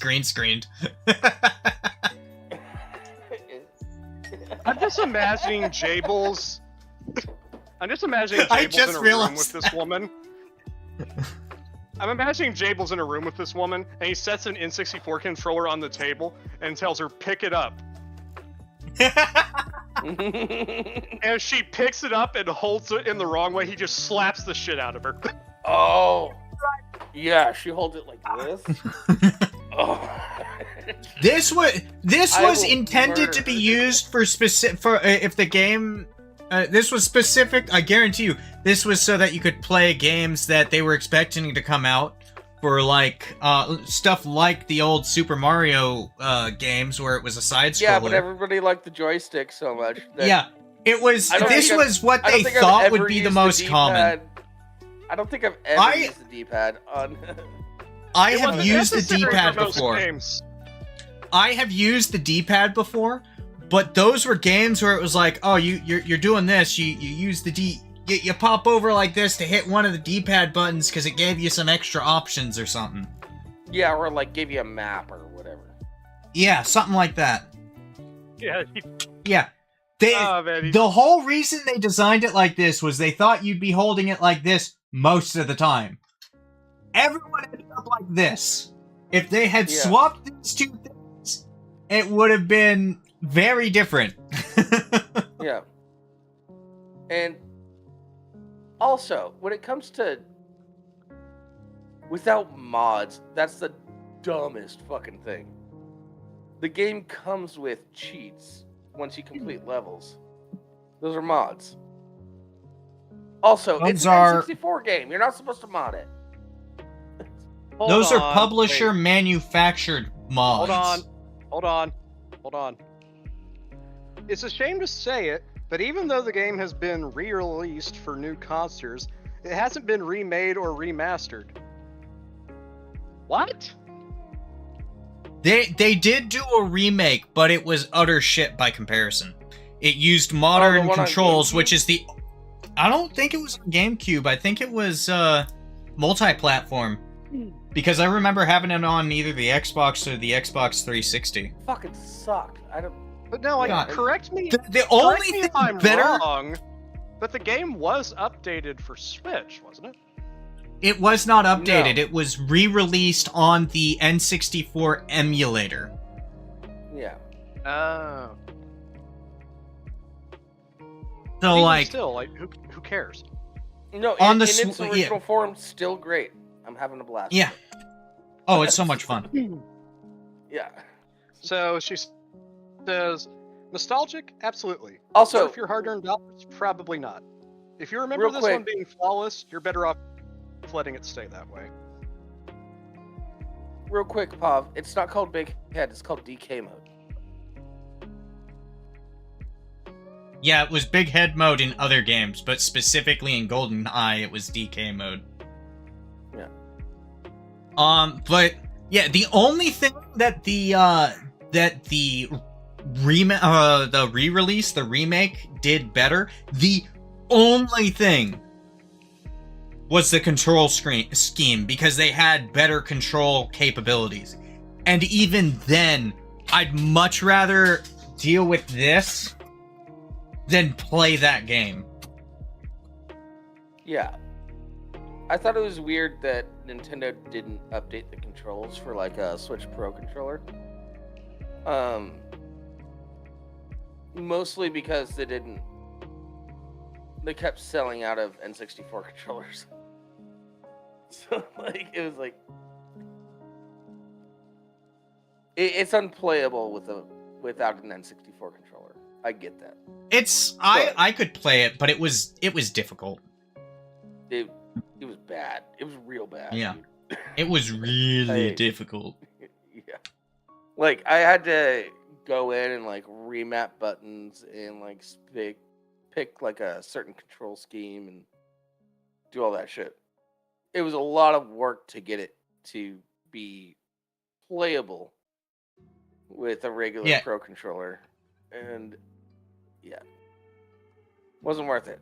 green screened. I'm just imagining Jables. I'm just imagining Jables in a room with this woman. I'm imagining Jables in a room with this woman, and he sets an N64 controller on the table and tells her, pick it up. And she picks it up and holds it in the wrong way. He just slaps the shit out of her. Oh. Yeah, she holds it like this. Oh. This was intended to be used for if the game. This was specific. I guarantee you, this was so that you could play games that they were expecting to come out for, like stuff like the old Super Mario games where it was a side scroller. Yeah, but everybody liked the joystick so much. Yeah, it was. This was what they thought would be the most common. I don't think I've ever used the D-pad on. I have used the D-pad before. I have used the D-pad before, but those were games where it was like, oh, you're doing this. You use the you pop over like this to hit one of the D-pad buttons because it gave you some extra options or something. Yeah, or like give you a map or whatever. Yeah, something like that. Yeah. Yeah. The whole reason they designed it like this was they thought you'd be holding it like this most of the time. Everyone ended up like this. If they had swapped these two things, it would have been very different. Yeah. And also, when it comes to without mods, that's the dumbest fucking thing. The game comes with cheats once you complete levels. Those are mods. Also, it's an N64 game. You're not supposed to mod it. Those are publisher manufactured mods. Hold on. It's a shame to say it, but even though the game has been re-released for new consoles, It hasn't been remade or remastered. What? They did do a remake, but it was utter shit by comparison. It used modern one on controls, GameCube? which is the... I don't think it was on GameCube. I think it was multi-platform. Because I remember having it on either the Xbox or the Xbox 360. Fucking sucked. I don't. But no, like, God. correct me. The only Correct me thing if I'm better... wrong, but the game was updated for Switch, wasn't it? It was not updated. No. It was re-released on the N64 emulator. Yeah. Oh. So, Even like... still, like, who cares? No, On in the its yeah. original form, still great. I'm having a blast. Yeah. Oh, it's so much fun. Yeah. So she says, nostalgic? Absolutely. Also, Worth your hard-earned dollars? Probably not. If you remember Real this quick. one being flawless, you're better off letting it stay that way. real quick, Pav, it's not called Big Head, it's called DK mode. Yeah, it was big head mode in other games, but specifically in Goldeneye, it was DK mode. Yeah. But yeah, the only thing that the re-release, the remake did better, the only thing was the control scheme, because they had better control capabilities. And even then, I'd much rather deal with this than play that game. Yeah. I thought it was weird that Nintendo didn't update the controls for like a Switch Pro controller. Mostly because they kept selling out of N64 controllers. So like it was like it's unplayable without an N64 controller. I get that. I could play it, but it was difficult. It was bad. It was real bad. Yeah. Dude. It was really Hey. difficult. Yeah. Like I had to go in and like remap buttons and like pick like a certain control scheme and do all that shit. It was a lot of work to get it to be playable with a regular Yeah. Pro controller, and yeah, wasn't worth it.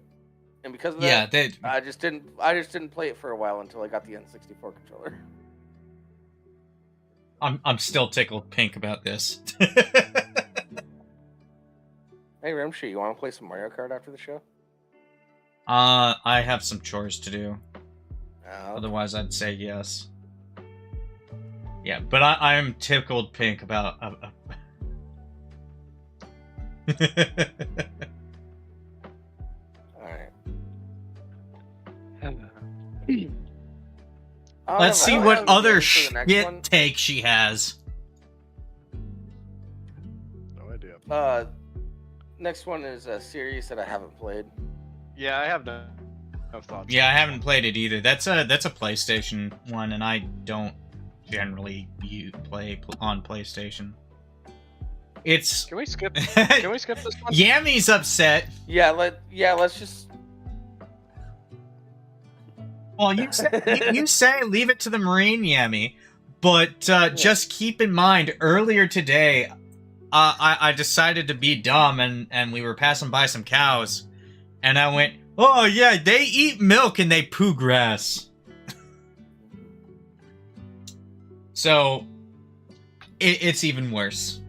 And because of Yeah, that, I just didn't play it for a while until I got the N64 controller. I'm still tickled pink about this. Hey Rimshee, you want to play some Mario Kart after the show? I have some chores to do. Oh, Otherwise, I'd say yes. Yeah, but I'm tickled pink about. alright. Let's see what other shit take she has. No idea. Next one is a series that I haven't played. Yeah, I have no thoughts. Yeah, I haven't played it either. That's a PlayStation one, and I don't generally play on PlayStation. It's Can we skip? Can we skip this one? Yammy's upset. Yeah, let's just. Well, you say leave it to the Marine, Yammy, but just keep in mind, earlier today, I decided to be dumb, and we were passing by some cows, and I went, oh yeah, they eat milk and they poo grass. So, it's even worse.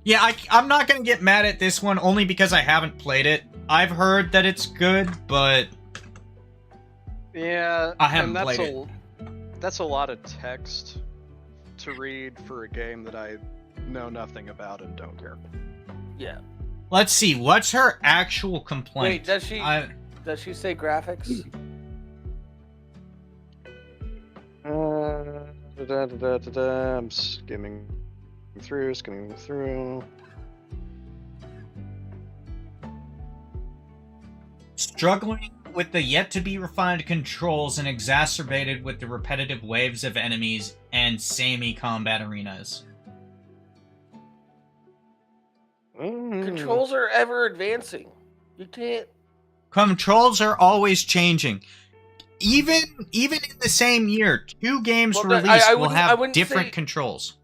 Yeah, I'm not gonna get mad at this one, only because I haven't played it. I've heard that it's good, but Yeah, I haven't and played it. That's a lot of text to read for a game that I know nothing about and don't care. Yeah. Let's see, what's her actual complaint? Wait, does she say graphics? I'm skimming through. Struggling with the yet-to-be-refined controls and exacerbated with the repetitive waves of enemies and samey combat arenas. Controls are ever advancing. You can't. Controls are always changing. Even in the same year, 2 games released will have different controls.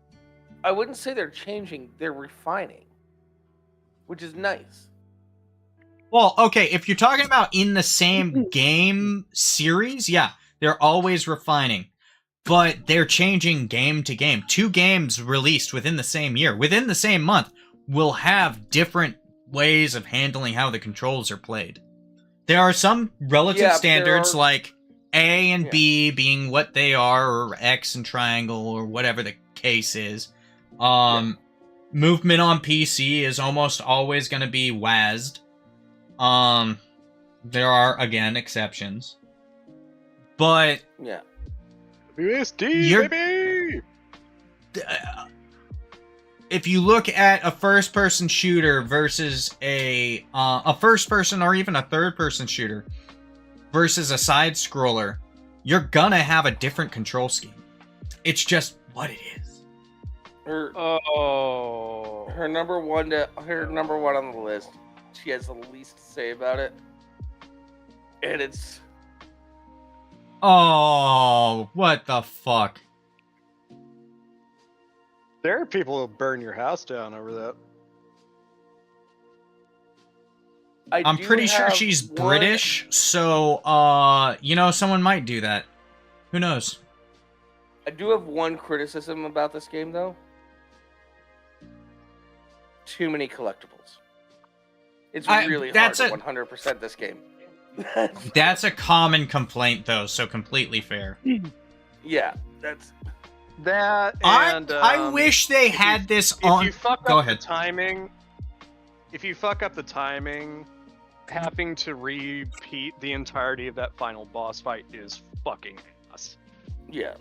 I wouldn't say they're changing, they're refining, which is nice. Well, okay, if you're talking about in the same game series, yeah, they're always refining. But they're changing game to game. 2 games released within the same year, within the same month, will have different ways of handling how the controls are played. There are some relative standards like A and B being what they are, or X and triangle, or whatever the case is. Movement on PC is almost always going to be WASD. There are, again, exceptions. But... yeah. WSD, baby! If you look at a first-person shooter versus a first-person or even a third-person shooter versus a side-scroller, you're gonna have a different control scheme. It's just what it is. Her number one on the list. She has the least to say about it, and it's. Oh, what the fuck? There are people who'll burn your house down over that. I'm pretty sure she's British, so, someone might do that. Who knows? I do have one criticism about this game, though. Too many collectibles. It's really hard to 100% this game. That's a common complaint, though, so completely fair. Yeah, that's... That and I wish they had this on. If you fuck Go up ahead. the timing, having to repeat the entirety of that final boss fight is fucking ass. Yeah.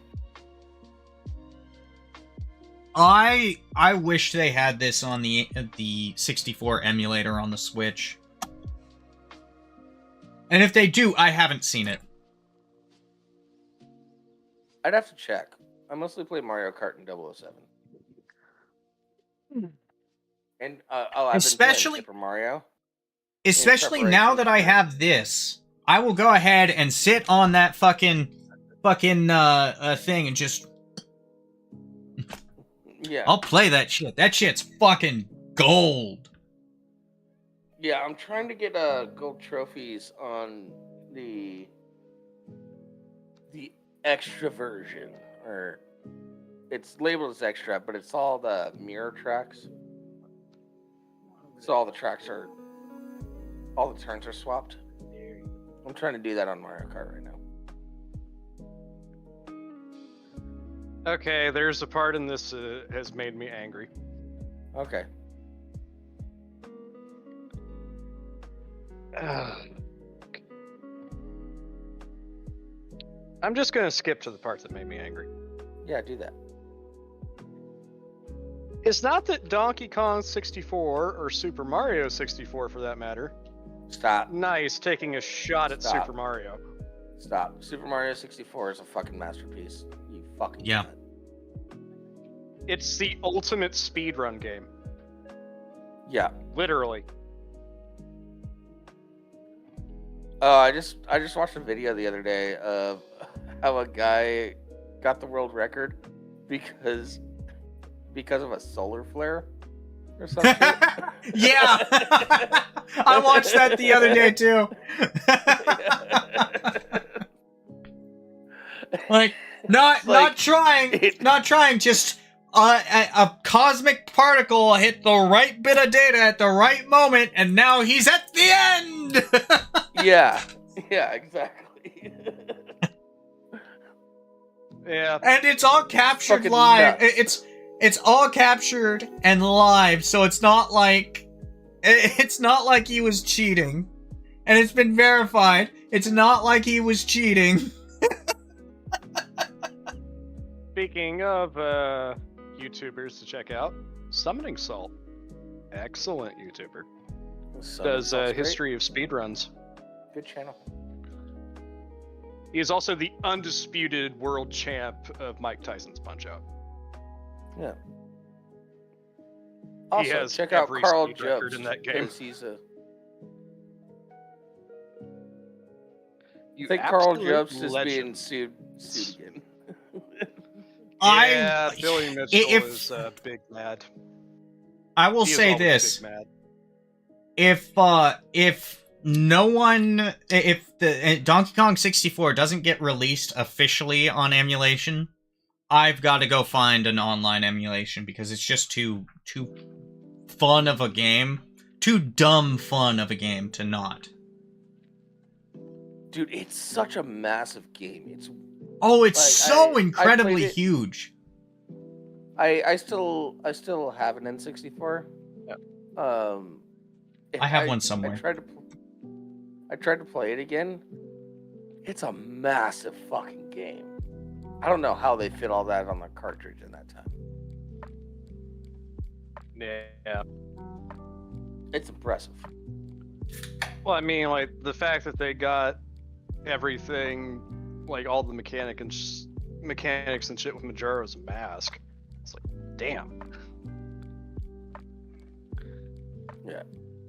I wish they had this on the 64 emulator on the Switch. And if they do, I haven't seen it. I'd have to check. I mostly play Mario Kart and 007. And I've especially been playing Super Mario. Especially now that I have this, I will go ahead and sit on that fucking thing and just I'll play that shit. That shit's fucking gold. Yeah, I'm trying to get gold trophies on the extra version, or it's labeled as extra, but it's all the mirror tracks. So all the turns are swapped. I'm trying to do that on Mario Kart right now. Okay, there's a part in this has made me angry. Okay. I'm just gonna skip to the part that made me angry. Yeah, do that. It's not that Donkey Kong 64 or Super Mario 64, for that matter. Stop. Nice, taking a shot at Stop. Super Mario. Stop. Super Mario 64 is a fucking masterpiece. You fucking Yeah. nut. It's the ultimate speedrun game. Yeah. Literally. I just watched a video the other day of how a guy got the world record because of a solar flare or something. Yeah. I watched that the other day too. Like not trying, just a cosmic particle hit the right bit of data at the right moment, and now he's at the end. Yeah, exactly. Yeah, and it's all captured Fucking live. nuts. It's all captured and live, so it's not like he was cheating, and it's been verified. It's not like he was cheating. Speaking of YouTubers to check out, Summoning Salt, excellent YouTuber. Does history of speedruns. Good channel. He is also the undisputed world champ of Mike Tyson's Punch-Out. Yeah. He Also, has check out every Carl speed record Jobs in that game. because I think Carl absolute Jobst is legend. being sued again. Yeah, Billy Mitchell is big mad. I will He is say always this: big mad. if the Donkey Kong 64 doesn't get released officially on emulation, I've got to go find an online emulation because it's just too fun of a game, too dumb fun of a game to not. Dude, it's such a massive game. It's So incredibly played it. huge. I still have an N64. Yep. I have one somewhere. I tried to play it again. It's a massive fucking game. I don't know how they fit all that on the cartridge in that time. Yeah. It's impressive. Well, I mean, like the fact that they got everything, like all the mechanics and shit with Majora's Mask. It's like, damn. Yeah.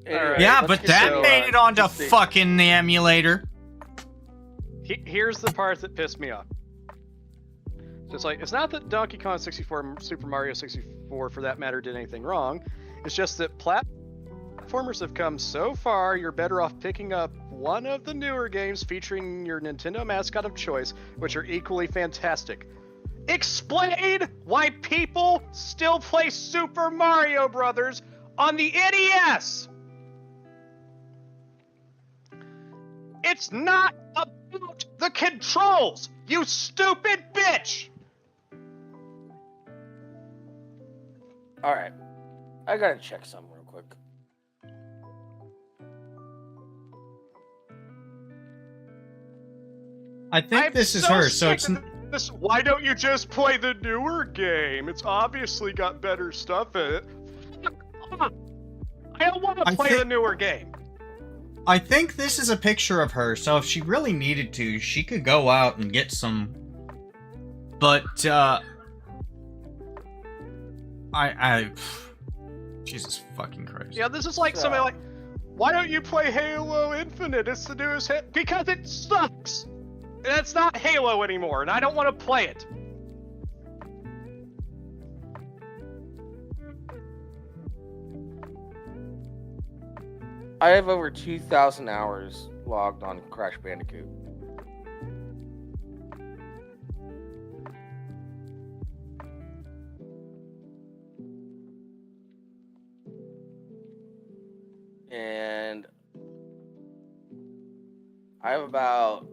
Alright, Yeah, let's but get that to, made it onto just the- fucking the emulator. Here's the part that pissed me off. So it's like, it's not that Donkey Kong 64, Super Mario 64 for that matter, did anything wrong. It's just that platformers have come so far, you're better off picking up one of the newer games featuring your Nintendo mascot of choice, which are equally fantastic. Explain why people still play Super Mario Brothers on the NES! It's not about the controls, you stupid bitch! Alright. I gotta check something real quick. I think I'm this is so her, so sick it's... of this. Why don't you just play the newer game? It's obviously got better stuff in it. Fuck off. I don't want to play the newer game. I think this is a picture of her, so if she really needed to, she could go out and get some... But, Jesus fucking Christ. Yeah, this is like somebody like, why don't you play Halo Infinite? It's the newest hit. Because it sucks! And it's not Halo anymore, and I don't want to play it. I have over 2,000 hours logged on Crash Bandicoot. And I have about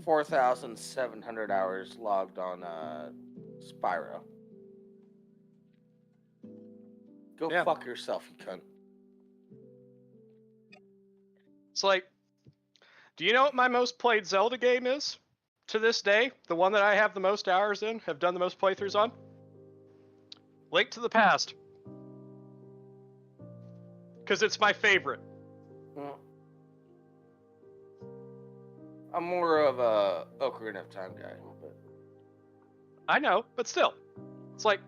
4,700 hours logged on Spyro. Go fuck yourself, you cunt. It's like, do you know what my most played Zelda game is? To this day, the one that I have the most hours in, have done the most playthroughs on? Link to the Past. Because it's my favorite. I'm more of a Ocarina of Time guy. But... I know, but still. It's like,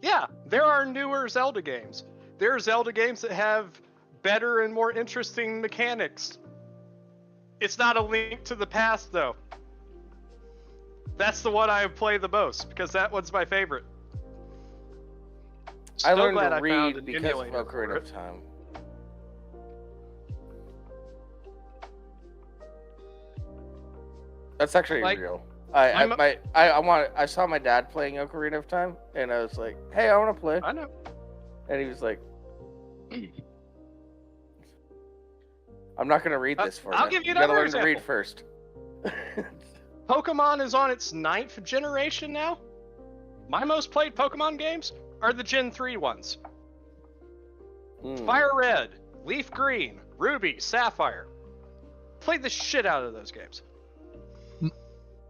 yeah, there are newer Zelda games. There are Zelda games that have better and more interesting mechanics. It's not a Link to the Past, though. That's the one I play the most, because that one's my favorite. I learned to read because of Ocarina of Time. That's actually real. I saw my dad playing Ocarina of Time, and I was like, "Hey, I want to play." I know. And he was like, "I'm not gonna read this for you. I'll give you You gotta another learn example. to read first." Pokemon is on its 9th generation now. My most played Pokemon games are the Gen 3 ones. Fire Red, Leaf Green, Ruby, Sapphire. Played the shit out of those games.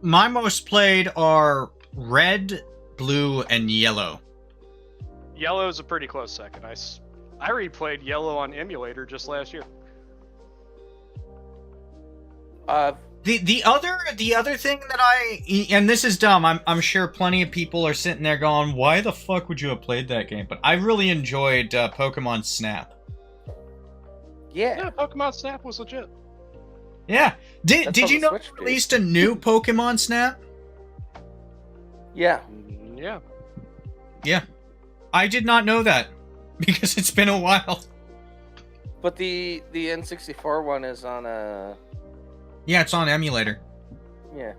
My most played are Red, Blue, and Yellow. Yellow's a pretty close second. I replayed Yellow on emulator just last year. The other thing that and this is dumb. I'm sure plenty of people are sitting there going, "Why the fuck would you have played that game?" But I really enjoyed Pokemon Snap. Yeah, Pokemon Snap was legit. Yeah. Did That's all you the know Switch they did. released a new Pokemon Snap? Yeah. Yeah. Yeah. I did not know that because it's been a while. But the N64 one is on a... Yeah, it's on emulator. Yeah.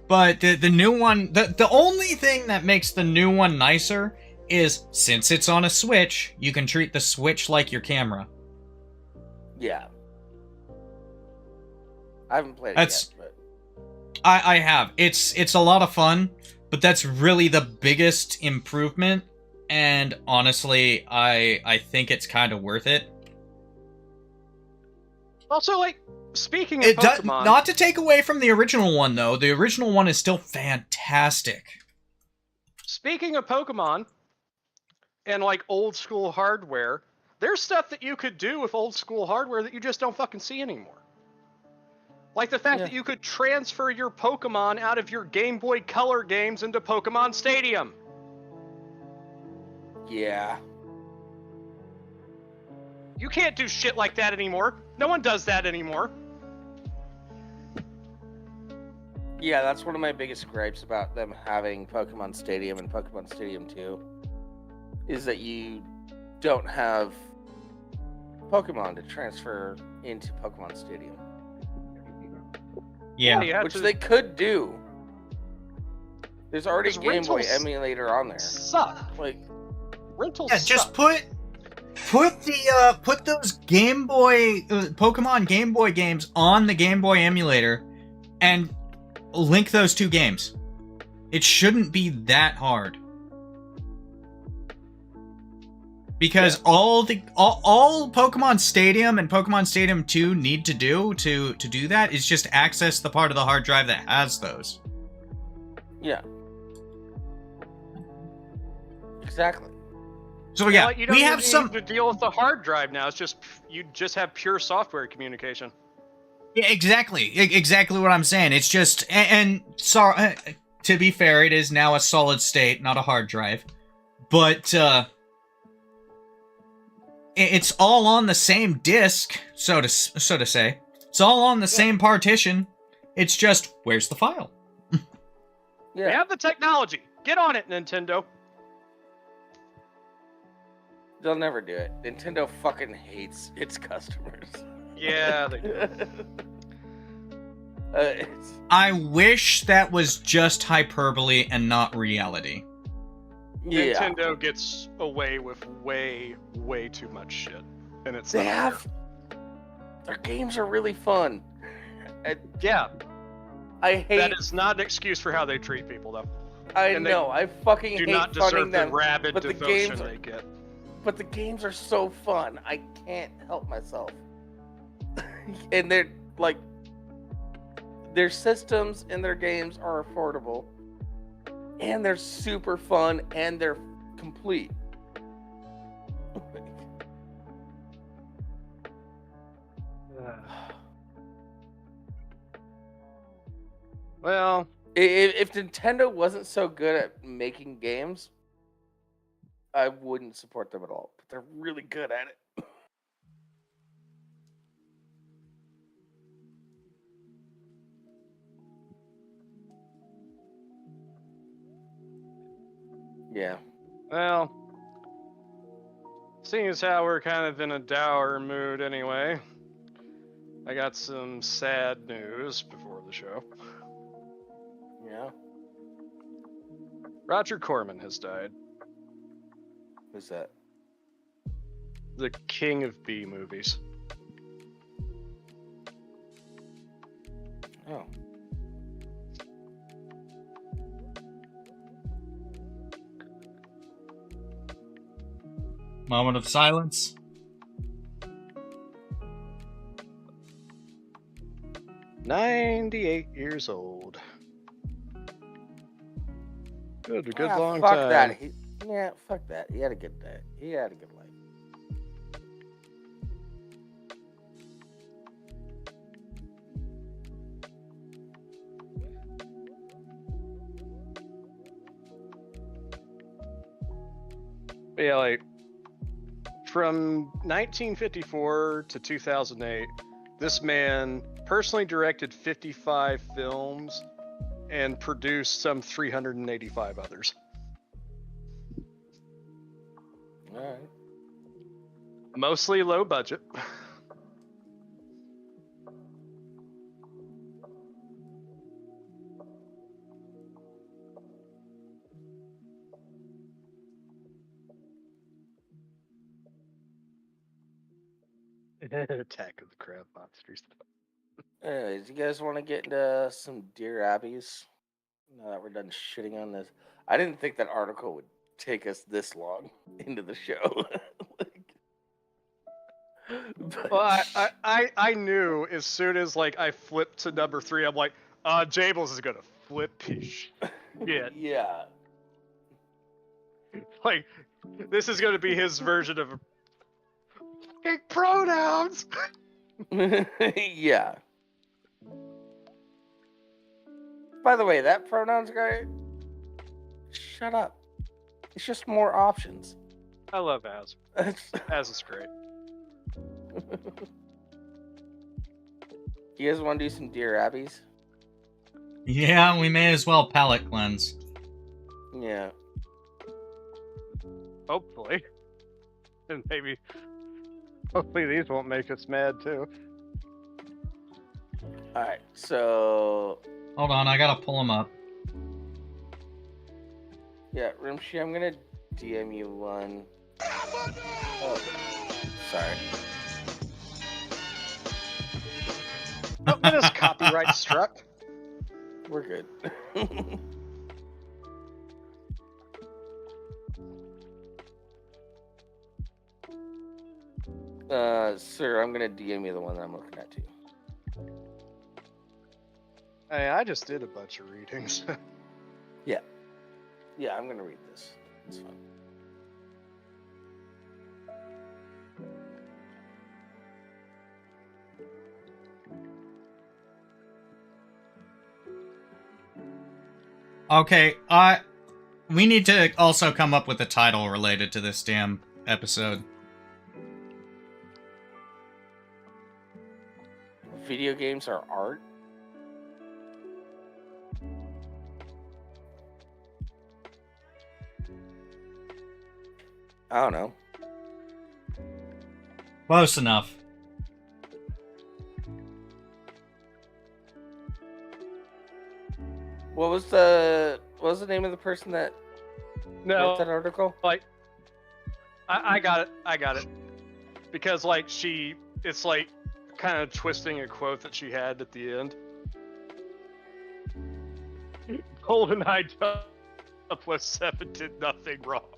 But the new one, the only thing that makes the new one nicer is since it's on a Switch, you can treat the Switch like your camera. Yeah. I haven't played it That's- yet, but... I have. It's a lot of fun, but that's really the biggest improvement. And honestly, I think it's kind of worth it. Also, like, speaking of Pokemon... Not to take away from the original one, though. The original one is still fantastic. Speaking of Pokemon and, like, old school hardware, there's stuff that you could do with old school hardware that you just don't fucking see anymore. Like the fact that you could transfer your Pokemon out of your Game Boy Color games into Pokemon Stadium. Yeah. You can't do shit like that anymore. No one does that anymore. Yeah, that's one of my biggest gripes about them having Pokemon Stadium and Pokemon Stadium 2. Is that you don't have Pokemon to transfer into Pokemon Stadium. Yeah. you have Which to they could do. There's already a Because Game Boy rentals emulator on there. suck. Like, Rentals Yeah, suck. just put those Game Boy Pokemon Game Boy games on the Game Boy emulator and link those two games. It shouldn't be that hard. Because all Pokemon Stadium and Pokemon Stadium 2 need to do to do that is just access the part of the hard drive that has those. yeah. Exactly. So yeah, Like, you don't we even have some need to deal with the hard drive now. It's just you just have pure software communication. Yeah, exactly what I'm saying. It's just and sorry, to be fair, it is now a solid state, not a hard drive. But it's all on the same disk, so to say. It's all on the same partition. It's just where's the file? Yeah. They have the technology. Get on it, Nintendo. They'll never do it. Nintendo fucking hates its customers. Yeah, they do. I wish that was just hyperbole and not reality. Yeah. Nintendo gets away with way too much shit, and it's They not have. fair. Their games are really fun. Yeah, I hate. that is not an excuse for how they treat people, though. I and they know. I fucking Do hate not funding deserve the them. rabid but the devotion games are- they get. But the games are so fun. I can't help myself. And they're like, their systems and their games are affordable, and they're super fun, and they're complete. Well, If Nintendo wasn't so good at making games, I wouldn't support them at all. But they're really good at it. Yeah. well, seeing as how we're kind of in a dour mood anyway, I got some sad news before the show. Yeah. Roger Corman has died. Who's that? The king of B movies. Oh. Moment of silence. "98 years old. Good Ah, long fuck time. that. Fuck that. He had a good day. He had a good life. But yeah, like from 1954 to 2008, This man personally directed 55 films and produced some 385 others. All right. Mostly low budget. Attack of the Crab Monsters. Anyways, you guys want to get into some Dear Abbeys? Now that we're done shitting on this, I didn't think that article would take us this long into the show. Well, I knew as soon as like I flipped to number 3, I'm like, Jables is gonna flip his shit. Yeah. Like, this is gonna be his version of pronouns. Yeah. By the way, that pronouns guy, shut up. It's just more options. I love Az. Az is great. You guys want to do some Dear Abbeys? Yeah, we may as well palate cleanse. Yeah. Hopefully. And hopefully these won't make us mad too. Alright, so... Hold on, I gotta pull them up. Yeah, Rimshee, I'm gonna DM you one. Oh, sorry. Don't get us copyright struck. We're good. Sir, I'm gonna DM you the one that I'm looking at too. Hey, I just did a bunch of readings. Yeah, I'm gonna read this. It's fine. Okay, we need to also come up with a title related to this damn episode. Video games are art? I don't know. Close enough. What was the name of the person that wrote that No, article? like, I got it. Because, like, it's like kind of twisting a quote that she had at the end. Goldeneye 007 did nothing wrong.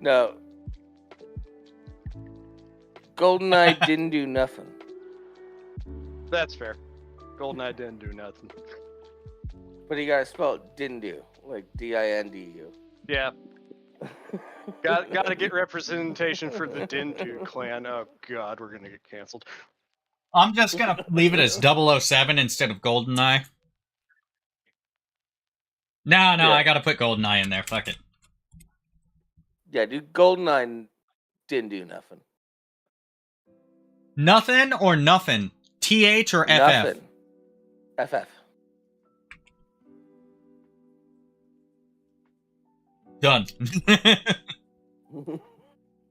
No. Goldeneye didn't do nothing. That's fair. Goldeneye didn't do nothing. But you gotta spell it didn't do. Like D-I-N-D-U. Yeah. Got to get representation for the dindu clan. Oh god, we're gonna get canceled. I'm just gonna leave it as 007 instead of Goldeneye. No, Yeah. I gotta put Goldeneye in there. Fuck it. Yeah, dude, Goldeneye didn't do nothing. Nothing or nothing? TH or FF? Nothing. FF. Done.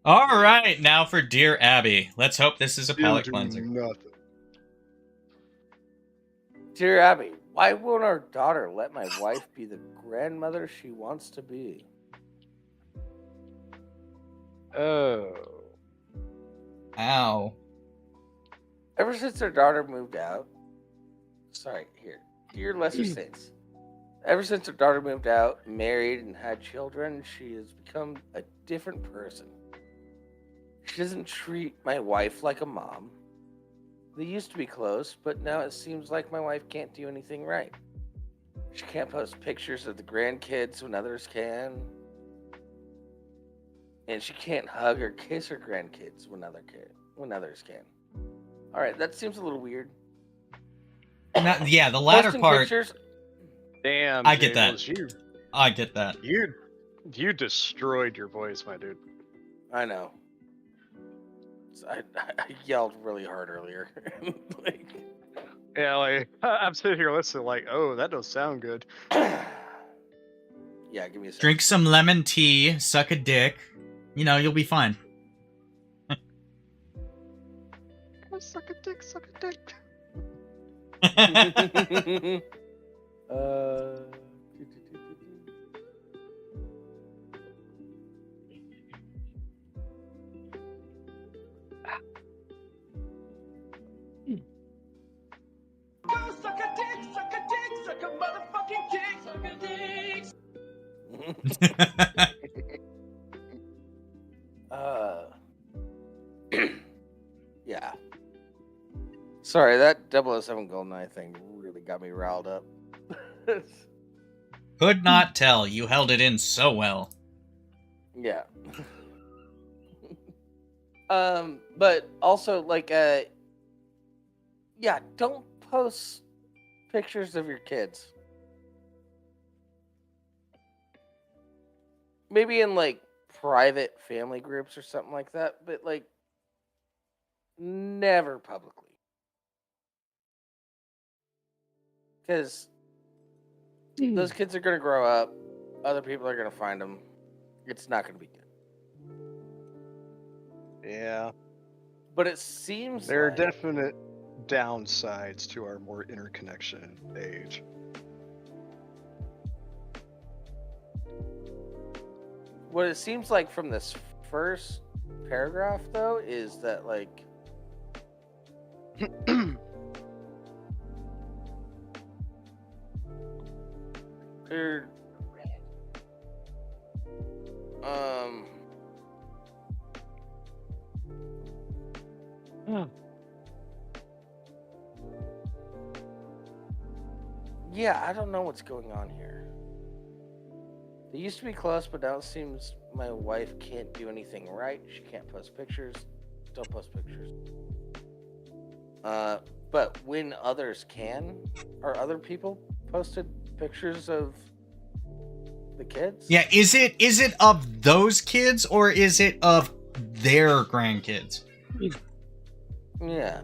All right, now for Dear Abby. Let's hope this is a palate cleanser. Nothing. Dear Abby, why won't our daughter let my wife be the grandmother she wants to be? Oh. Ow. Ever since her daughter moved out, Dear Lesser Saints. Ever since her daughter moved out, married, and had children, she has become a different person. She doesn't treat my wife like a mom. They used to be close, but now it seems like my wife can't do anything right. She can't post pictures of the grandkids when others can. And she can't hug or kiss her grandkids when others can. Alright, that seems a little weird. Yeah, the latter Posting part. pictures, Damn. I get that. Jables, I get that. You destroyed your voice, my dude. I know. I yelled really hard earlier. Like, Yeah, like I'm sitting here listening, like, oh, that does sound good. yeah, give me a second. Drink some lemon tea, suck a dick. You know, you'll be fine. Suck a dick, suck a dick. Go suck a dick, suck a dick, suck a motherfucking dick, suck a dick. Yeah. Sorry, that 007 Goldeneye thing really got me riled up. Could not tell. You held it in so well. Yeah. But also, like, yeah, don't post pictures of your kids. Maybe in, like, private family groups or something like that, but, like, never publicly. Because those kids are going to grow up, other people are going to find them. It's not going to be good. Yeah. But it seems There are like... definite downsides to our more interconnection age. What it seems like from this first paragraph, though, is that, like, they're, yeah, I don't know what's going on here. They used to be close, but now it seems my wife can't do anything right. She can't post pictures. Don't post pictures. But when others can, are other people posted pictures of the kids? Yeah, is it of those kids or is it of their grandkids? Yeah.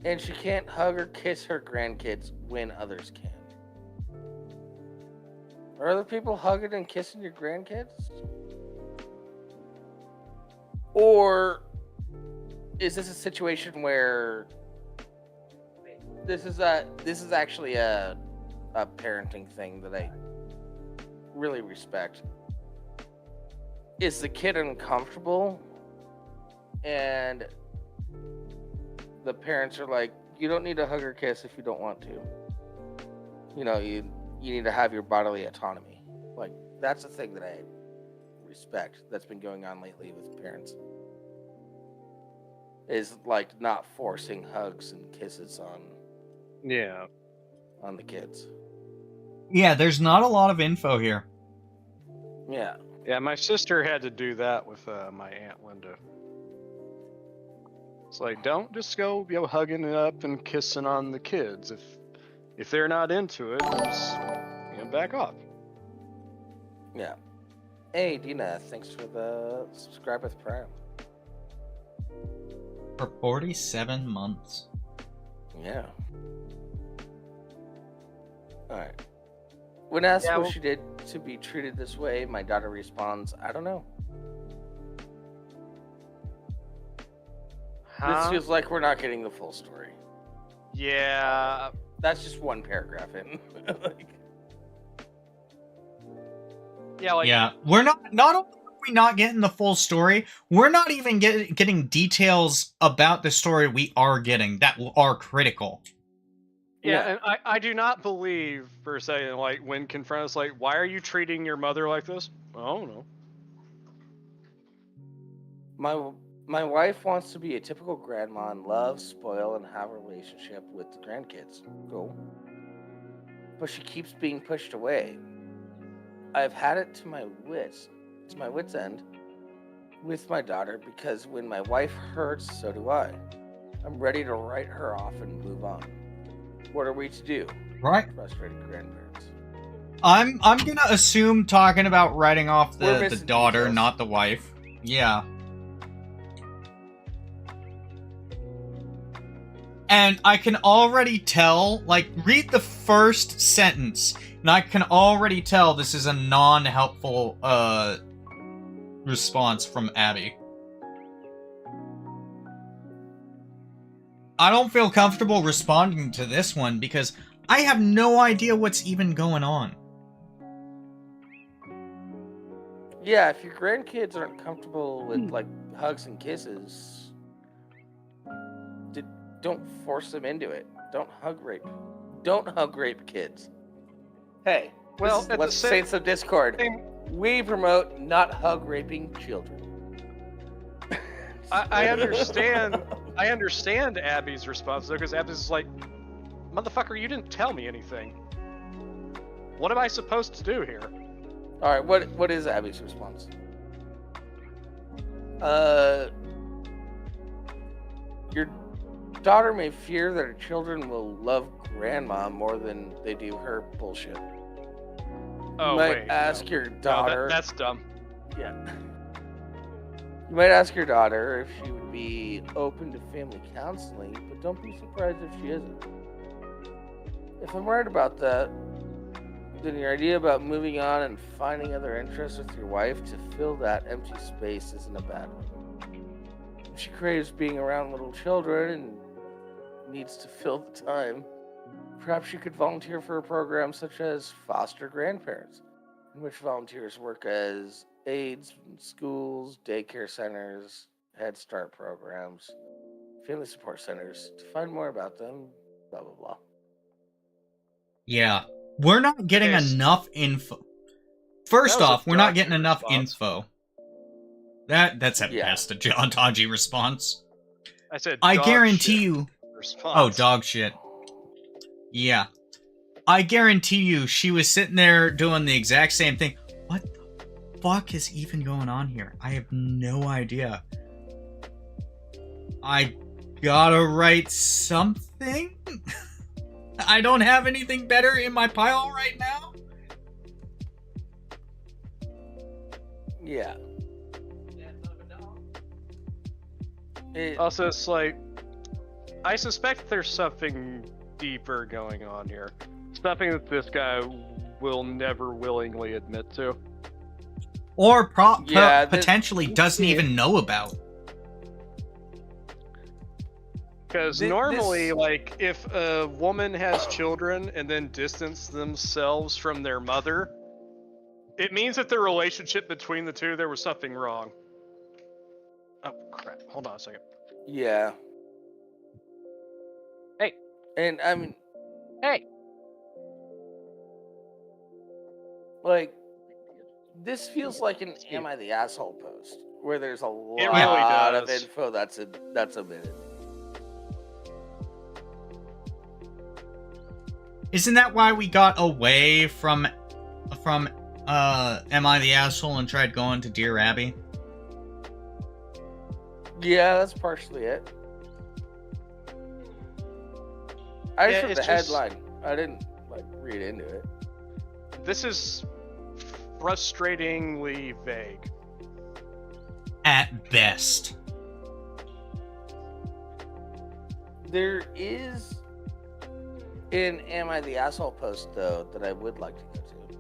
And she can't hug or kiss her grandkids when others can. Are other people hugging and kissing your grandkids? Or is this a situation where this is actually a parenting thing that I really respect? Is the kid uncomfortable and the parents are like, you don't need to hug or kiss if you don't want to. You know, you need to have your bodily autonomy. Like, that's a thing that I respect that's been going on lately with parents. Is like not forcing hugs and kisses on the kids. Yeah, there's not a lot of info here. Yeah. Yeah, my sister had to do that with my Aunt Linda. It's like, don't just go, hugging it up and kissing on the kids. If they're not into it, just back off. Yeah. Hey, Deana, thanks for the subscribe with Prime. For 47 months. Yeah. Alright. When asked what she did to be treated this way, my daughter responds, I don't know. This feels like we're not getting the full story. Yeah. That's just one paragraph in. Yeah, we're not only are we not getting the full story, we're not even getting details about the story we are getting that are critical. Yeah, and I do not believe, for a second, like, when confronted, it's like, why are you treating your mother like this? I don't know. My wife wants to be a typical grandma and love, spoil, and have a relationship with the grandkids. Cool. But she keeps being pushed away. I've had it to my wits end with my daughter because when my wife hurts, so do I. I'm ready to write her off and move on. What are we to do? Right. Frustrated grandparents. I'm gonna assume talking about writing off the daughter, details. not the wife. Yeah. And I can already tell, like, read the first sentence, and I can already tell this is a non-helpful, response from Abby. I don't feel comfortable responding to this one because I have no idea what's even going on. Yeah, if your grandkids aren't comfortable with like hugs and kisses, don't force them into it. Don't hug rape. Don't hug rape kids. Hey, Well, this at is the Let's same- Saints of Discord. same- We promote not hug raping children. I understand. I understand Abby's response though, because Abby's like, "Motherfucker, you didn't tell me anything. What am I supposed to do here?" All right, what is Abby's response? Your daughter may fear that her children will love grandma more than they do her bullshit. Oh, You might wait. ask no. your No, daughter. that's dumb. Yeah. You might ask your daughter if she would be open to family counseling, but don't be surprised if she isn't. If I'm right about that, then your idea about moving on and finding other interests with your wife to fill that empty space isn't a bad one. If she craves being around little children and needs to fill the time, perhaps you could volunteer for a program such as Foster Grandparents, in which volunteers work as aides in schools, daycare centers, Head Start programs, family support centers. To find more about them, blah, blah, blah. Yeah. We're not getting Okay, enough info. First That was a off, we're not getting dodgy enough response. info. That's at Yeah. best a dodgy response. I said. I dog guarantee shit you. Response. Oh, dog shit. Yeah. I guarantee you she was sitting there doing the exact same thing. What the fuck is even going on here? I have no idea. I gotta write something? I don't have anything better in my pile right now? Yeah. Also, it's like, I suspect there's something deeper going on here. Something that this guy will never willingly admit to. Or Yeah, potentially doesn't even know about. Because Thi- normally, this- like, if a woman has children and then distance themselves from their mother, it means that the relationship between the two, there was something wrong. Oh, crap. Hold on a second. Yeah. Hey. And I mean, Hey! like, this feels like an "Am I the Asshole" post, where there's a lot really of does. info that's omitted. Isn't that why we got away from Am I the Asshole and tried going to Dear Abby? Yeah, that's partially it. I just Yeah, read it's the just- headline. I didn't like read into it. This is frustratingly vague. At best. There is an "Am I the Asshole" post though that I would like to go to.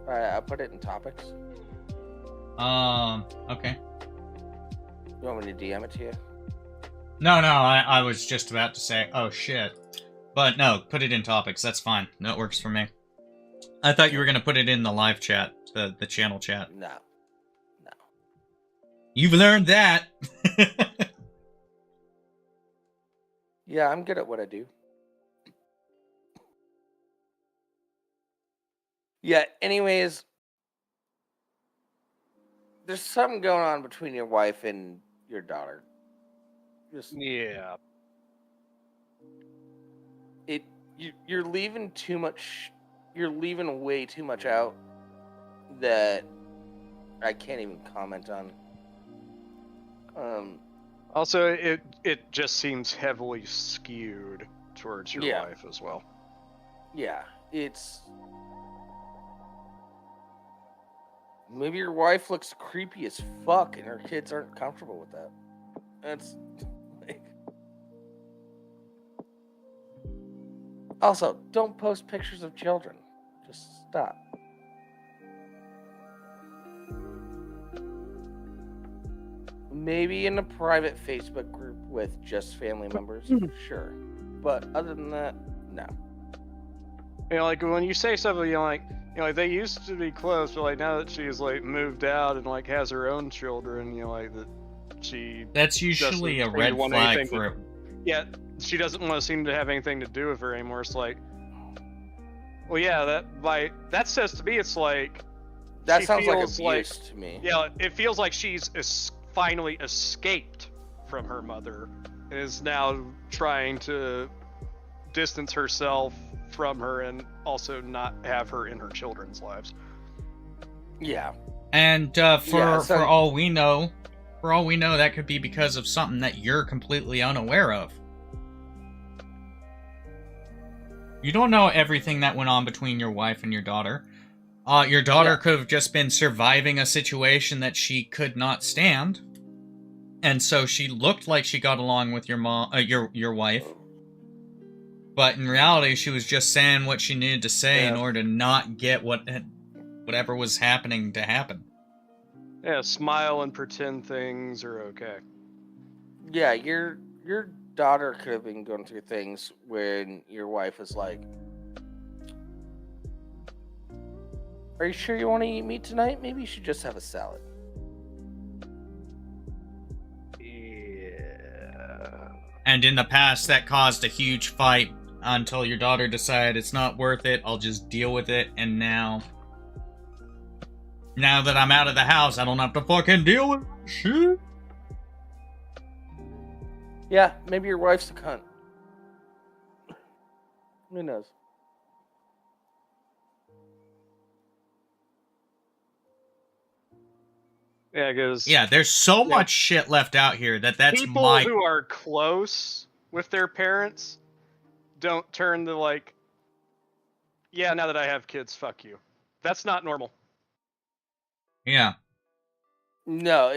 All right, I'll put it in topics. Okay. You want me to DM it to you? No, I was just about to say, oh shit. But no, put it in topics, that's fine. No, it works for me. I thought you were gonna put it in the live chat, the channel chat. No. You've learned that! Yeah, I'm good at what I do. Yeah, anyways, there's something going on between your wife and your daughter. Just Yeah. you're leaving too much. You're leaving way too much out that I can't even comment on. Also, it just seems heavily skewed towards your Yeah. wife as well. maybe your wife looks creepy as fuck and her kids aren't comfortable with that. That's like... Also, don't post pictures of children. Just stop. Maybe in a private Facebook group with just family members, sure. But other than that, no. You know, like when you say something, like they used to be close, but like now that she's like moved out and like has her own children, like that she. That's usually a red flag for. Yeah, she doesn't want to seem to have anything to do with her anymore. It's like, well, yeah, that says to me, it's like. That sounds like abuse to me. Yeah, it feels like she's finally escaped from her mother and is now trying to distance herself from her and also not have her in her children's lives. Yeah. And for all we know, that could be because of something that you're completely unaware of. You don't know everything that went on between your wife and your daughter. Your daughter could have just been surviving a situation that she could not stand, and so she looked like she got along with your mom, your wife. But in reality, she was just saying what she needed to say in order to not get whatever was happening to happen. Yeah, smile and pretend things are okay. Yeah, your daughter could have been going through things when your wife was like, "Are you sure you want to eat meat tonight? Maybe you should just have a salad." Yeah. And in the past, that caused a huge fight until your daughter decided it's not worth it, I'll just deal with it, and now that I'm out of the house, I don't have to fucking deal with shit. Yeah, maybe your wife's a cunt. Who knows? Yeah, because there's so much shit left out here that's people who are close with their parents don't turn to like, yeah, now that I have kids, fuck you. That's not normal. Yeah. No,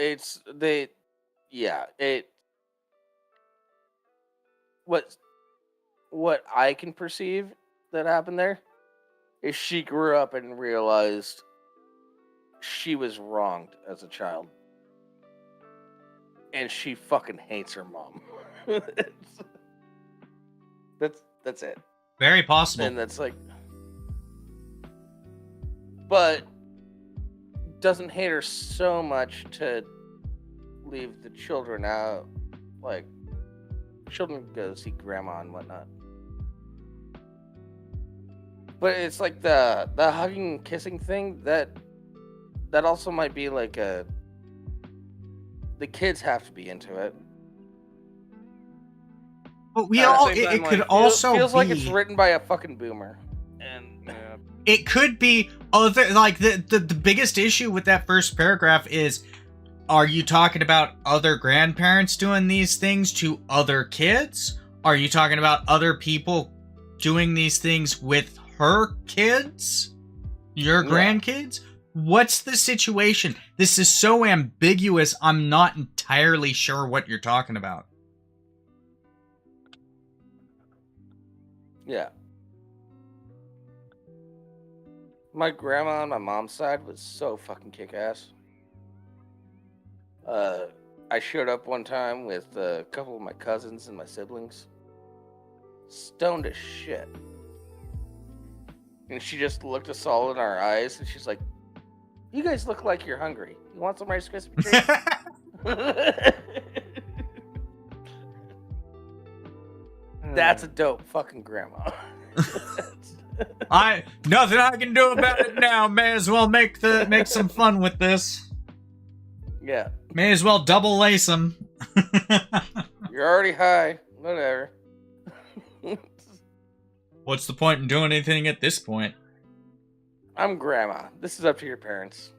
what I can perceive that happened there is she grew up and realized she was wronged as a child. And she fucking hates her mom. That's it. Very possible. And that's like, but doesn't hate her so much to leave the children out. Like, children go see grandma and whatnot. But it's like the hugging and kissing thing that also might be like the kids have to be into it. But it could also feels be, like it's written by a fucking boomer. And it could be other, like the biggest issue with that first paragraph is, are you talking about other grandparents doing these things to other kids? Are you talking about other people doing these things with her kids? Your grandkids? What's the situation? This is so ambiguous, I'm not entirely sure what you're talking about. Yeah. My grandma on my mom's side was so fucking kick-ass. I showed up one time with a couple of my cousins and my siblings. Stoned as shit. And she just looked us all in our eyes and she's like, "You guys look like you're hungry. You want some Rice Krispie treats?" That's a dope fucking grandma. Nothing I can do about it now. May as well make some fun with this. Yeah. May as well double lace them. You're already high. Whatever. What's the point in doing anything at this point? I'm grandma. This is up to your parents.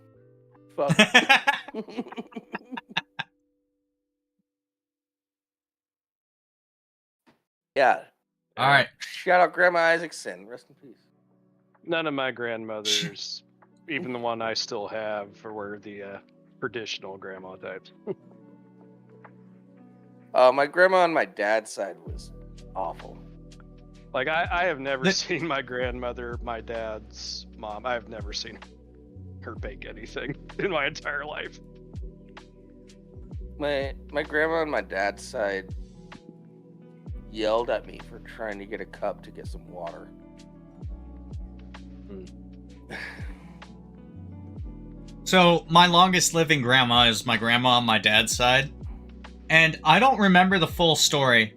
Fuck. Yeah. All right. Shout out Grandma Isaacson. Rest in peace. None of my grandmothers even the one I still have were the traditional grandma types. My grandma on my dad's side was awful. Like I have never seen my grandmother, my dad's mom. I have never seen her bake anything in my entire life. My grandma on my dad's side yelled at me for trying to get a cup to get some water. So, my longest living grandma is my grandma on my dad's side. And I don't remember the full story.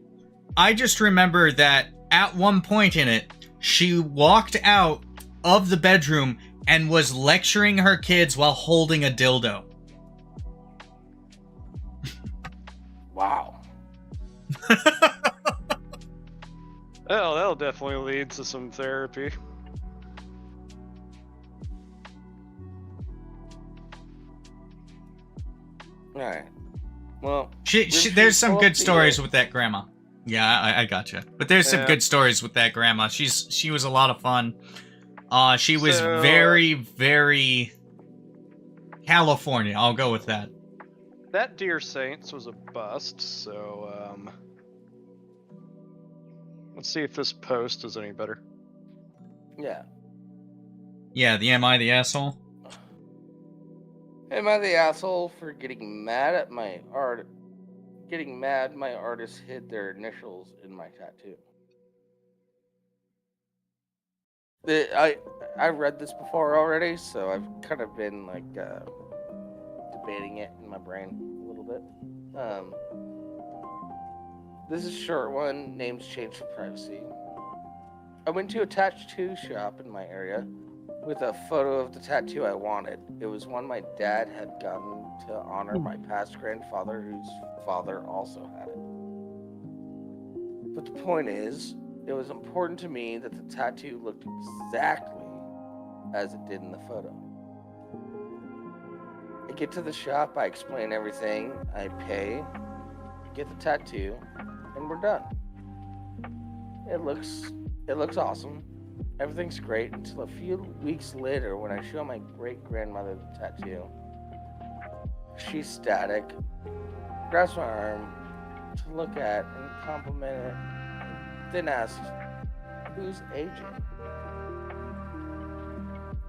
I just remember that at one point in it, she walked out of the bedroom and was lecturing her kids while holding a dildo. Wow. Well, that'll definitely lead to some therapy. All right. Well, there's some good stories with that grandma. Yeah, I gotcha. But there's some good stories with that grandma. She was a lot of fun. She was very, very California. I'll go with that. That Dear Saints was a bust, so let's see if this post is any better. Yeah. Yeah, the Am I the Asshole? Am I the asshole for getting mad my artist hid their initials in my tattoo? I read this before already, so I've kind of been like debating it in my brain a little bit. This is a short one. Names changed for privacy. I went to a tattoo shop in my area with a photo of the tattoo I wanted. It was one my dad had gotten to honor my past grandfather, whose father also had it. But the point is, it was important to me that the tattoo looked exactly as it did in the photo. I get to the shop, I explain everything, I pay, get the tattoo, and we're done. It looks awesome. Everything's great until a few weeks later when I show my great-grandmother the tattoo. She's static, grabs my arm to look at and compliment it, and then asks, "Who's agent?"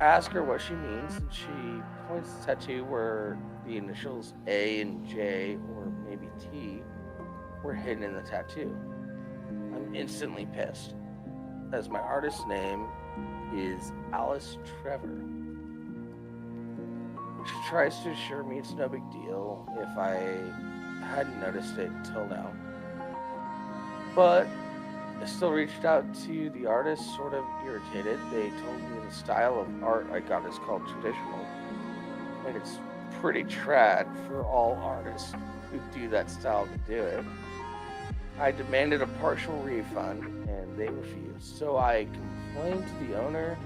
I ask her what she means, and she points to the tattoo where the initials A and J, or maybe T, were hidden in the tattoo. I'm instantly pissed, as my artist's name is Alice Trevor. She tries to assure me it's no big deal if I hadn't noticed it till now. But I still reached out to the artist, sort of irritated. They told me the style of art I got is called traditional, and it's pretty trad for all artists who do that style to do it. I demanded a partial refund, and they refused. So I complained to the owner,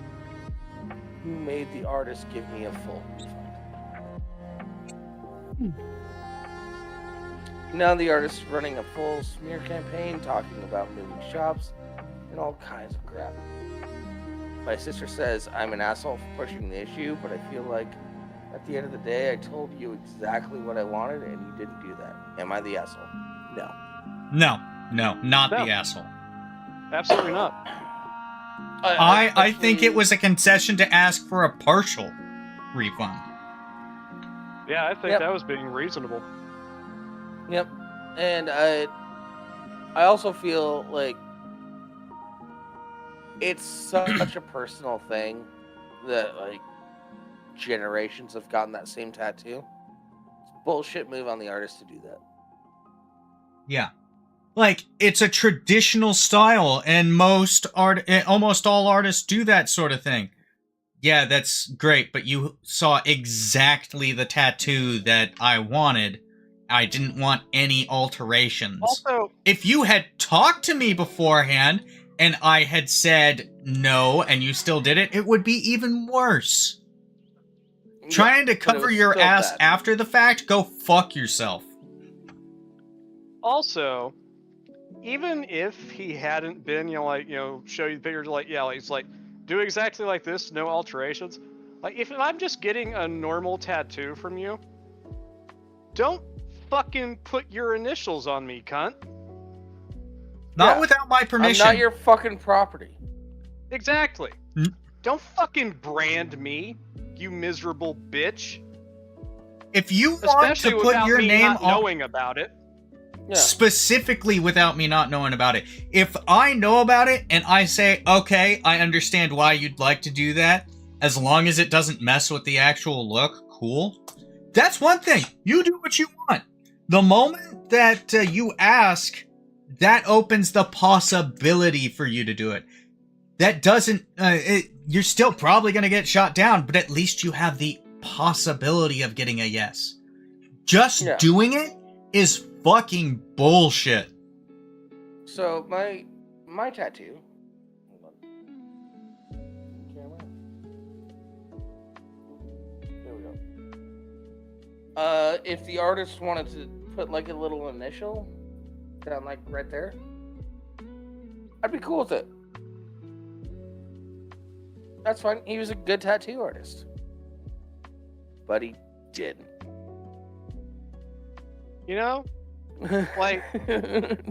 who made the artist give me a full refund. Now the artist is running a full smear campaign, talking about moving shops and all kinds of crap. My sister says I'm an asshole for pushing the issue, but I feel like at the end of the day, I told you exactly what I wanted, and you didn't do that. Am I the asshole? No. No, not the asshole. Absolutely not. I think it was a concession to ask for a partial refund. Yeah, I think that was being reasonable. Yep. And I also feel like it's such a personal thing that, like, generations have gotten that same tattoo. It's a bullshit move on the artist to do that. Yeah. Like, it's a traditional style, and almost all artists do that sort of thing. Yeah, that's great, but you saw exactly the tattoo that I wanted. I didn't want any alterations. Also, if you had talked to me beforehand, and I had said no, and you still did it, it would be even worse. Trying to cover your ass after the fact, go fuck yourself. Also, even if he hadn't been, show you the pictures, like, it's like, do exactly like this, no alterations. Like, if I'm just getting a normal tattoo from you, don't fucking put your initials on me, cunt. Not Yeah. without my permission. I'm not your fucking property. Exactly. Hmm? Don't fucking brand me, you miserable bitch. If you want Especially to put without your me name not on, knowing about it. Yeah. specifically without me not knowing about it. If I know about it and I say, okay, I understand why you'd like to do that, as long as it doesn't mess with the actual look, cool. That's one thing. You do what you want. The moment that you ask, that opens the possibility for you to do it. That doesn't, you're still probably going to get shot down, but at least you have the possibility of getting a yes. Just doing it is fucking bullshit. So my tattoo. Hold on. Camera. There we go. If the artist wanted to put like a little initial down like right there, I'd be cool with it. That's fine. He was a good tattoo artist. But he didn't. You know? Like,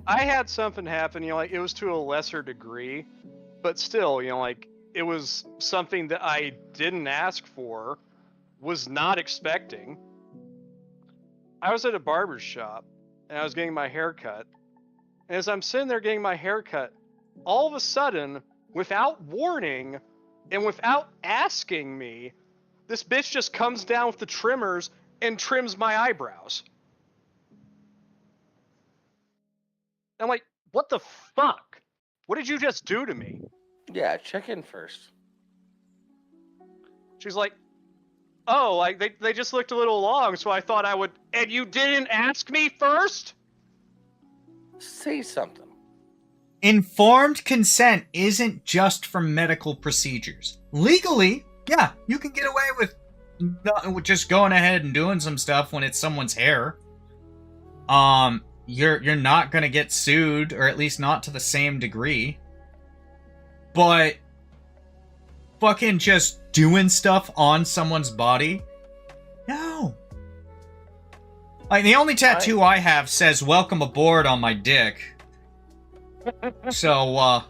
I had something happen, you know, like, it was to a lesser degree, but still, you know, like, it was something that I didn't ask for, was not expecting. I was at a barber's shop, and I was getting my hair cut. And as I'm sitting there getting my hair cut, all of a sudden, without warning, and without asking me, this bitch just comes down with the trimmers and trims my eyebrows. I'm like, what the fuck? What did you just do to me? Yeah, check in first. She's like, oh, like they just looked a little long, so I thought I would. And you didn't ask me first? Say something. Informed consent isn't just for medical procedures. Legally, yeah, you can get away with just going ahead and doing some stuff when it's someone's hair. You're not gonna get sued, or at least not to the same degree. But fucking just doing stuff on someone's body? No. Like, the only tattoo I have says "Welcome aboard" on my dick. So,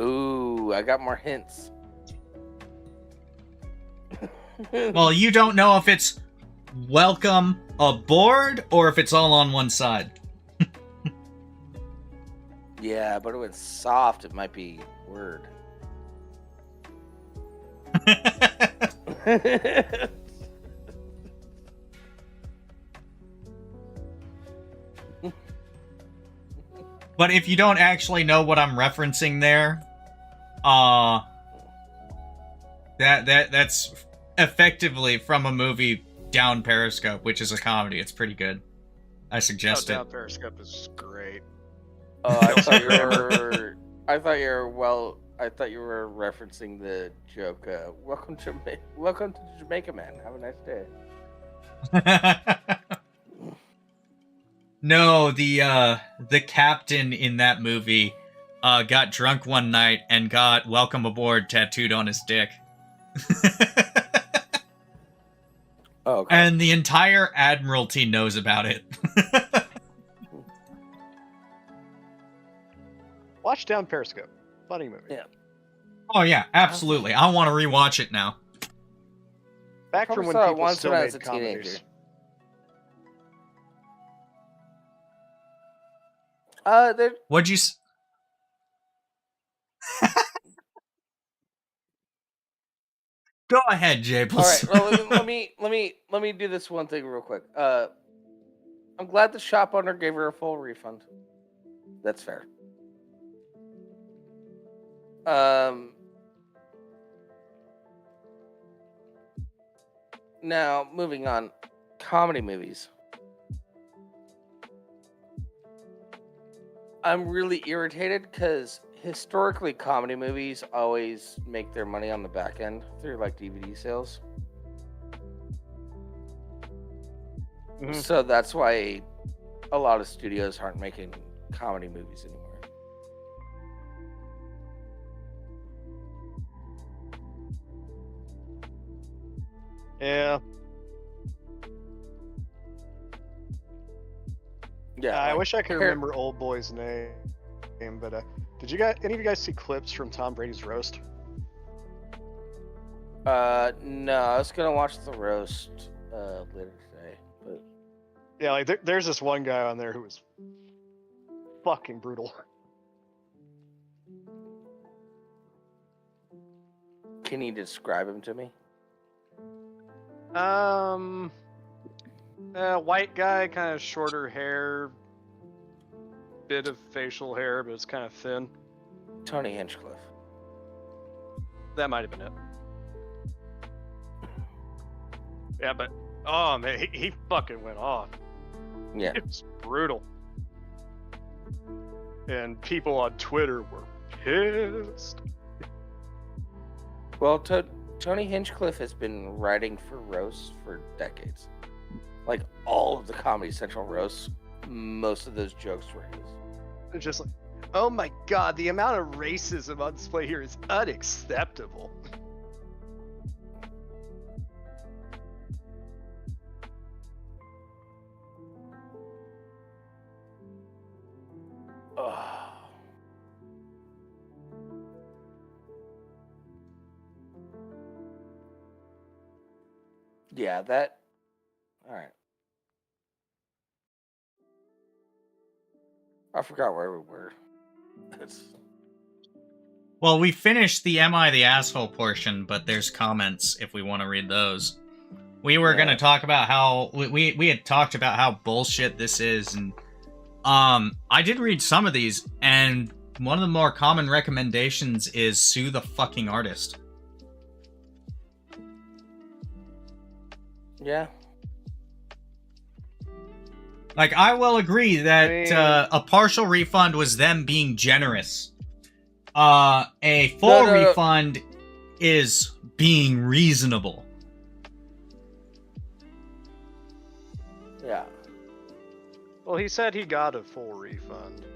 Ooh, I got more hints. well, you don't know if it's "Welcome aboard" or if it's all on one side. Yeah, but if it's soft, it might be word. But if you don't actually know what I'm referencing there, that's effectively from a movie, Down Periscope, which is a comedy. It's pretty good. I suggest it. Down Periscope is great. Oh, I thought you were. I thought you were referencing the joke. Welcome to Jamaica, man. Have a nice day. No, the captain in that movie got drunk one night and got "Welcome aboard" tattooed on his dick. Oh, okay. And the entire Admiralty knows about it. Watch Down Periscope. Funny movie. Yeah. Oh yeah, absolutely. I want to rewatch it now. Back Probably from when saw it people once still when I made was a comedies. There. What'd you? Go ahead, Jables. All right. Well, let me do this one thing real quick. I'm glad the shop owner gave her a full refund. That's fair. Now moving on, comedy movies. I'm really irritated because historically comedy movies always make their money on the back end through like DVD sales. Mhm. So that's why a lot of studios aren't making comedy movies anymore. Yeah. Yeah, I like, wish I could hair- remember old boy's name, but did you guys, any of you guys see clips from Tom Brady's roast? No, I was gonna watch the roast later today, but Yeah, like there's this one guy on there who was fucking brutal. can you describe him to me? White guy, kind of shorter hair, bit of facial hair, but it's kind of thin. Tony Hinchcliffe. That might have been it. Yeah, but oh man, he fucking went off. Yeah. It was brutal. And people on Twitter were pissed. Well, Tony Hinchcliffe has been writing for roasts for decades. Like all of the Comedy Central roasts, most of those jokes were his. It's just like, oh my god, the amount of racism on display here is unacceptable. Ugh. Yeah, that. All right. I forgot where we were. It's... Well, we finished the Am I the Asshole portion, but there's comments if we want to read those. We were going to talk about how... We had talked about how bullshit this is, and I did read some of these, and one of the more common recommendations is sue the fucking artist. Yeah. Like, I will agree that a partial refund was them being generous. A full refund is being reasonable. Yeah. Well, he said he got a full refund.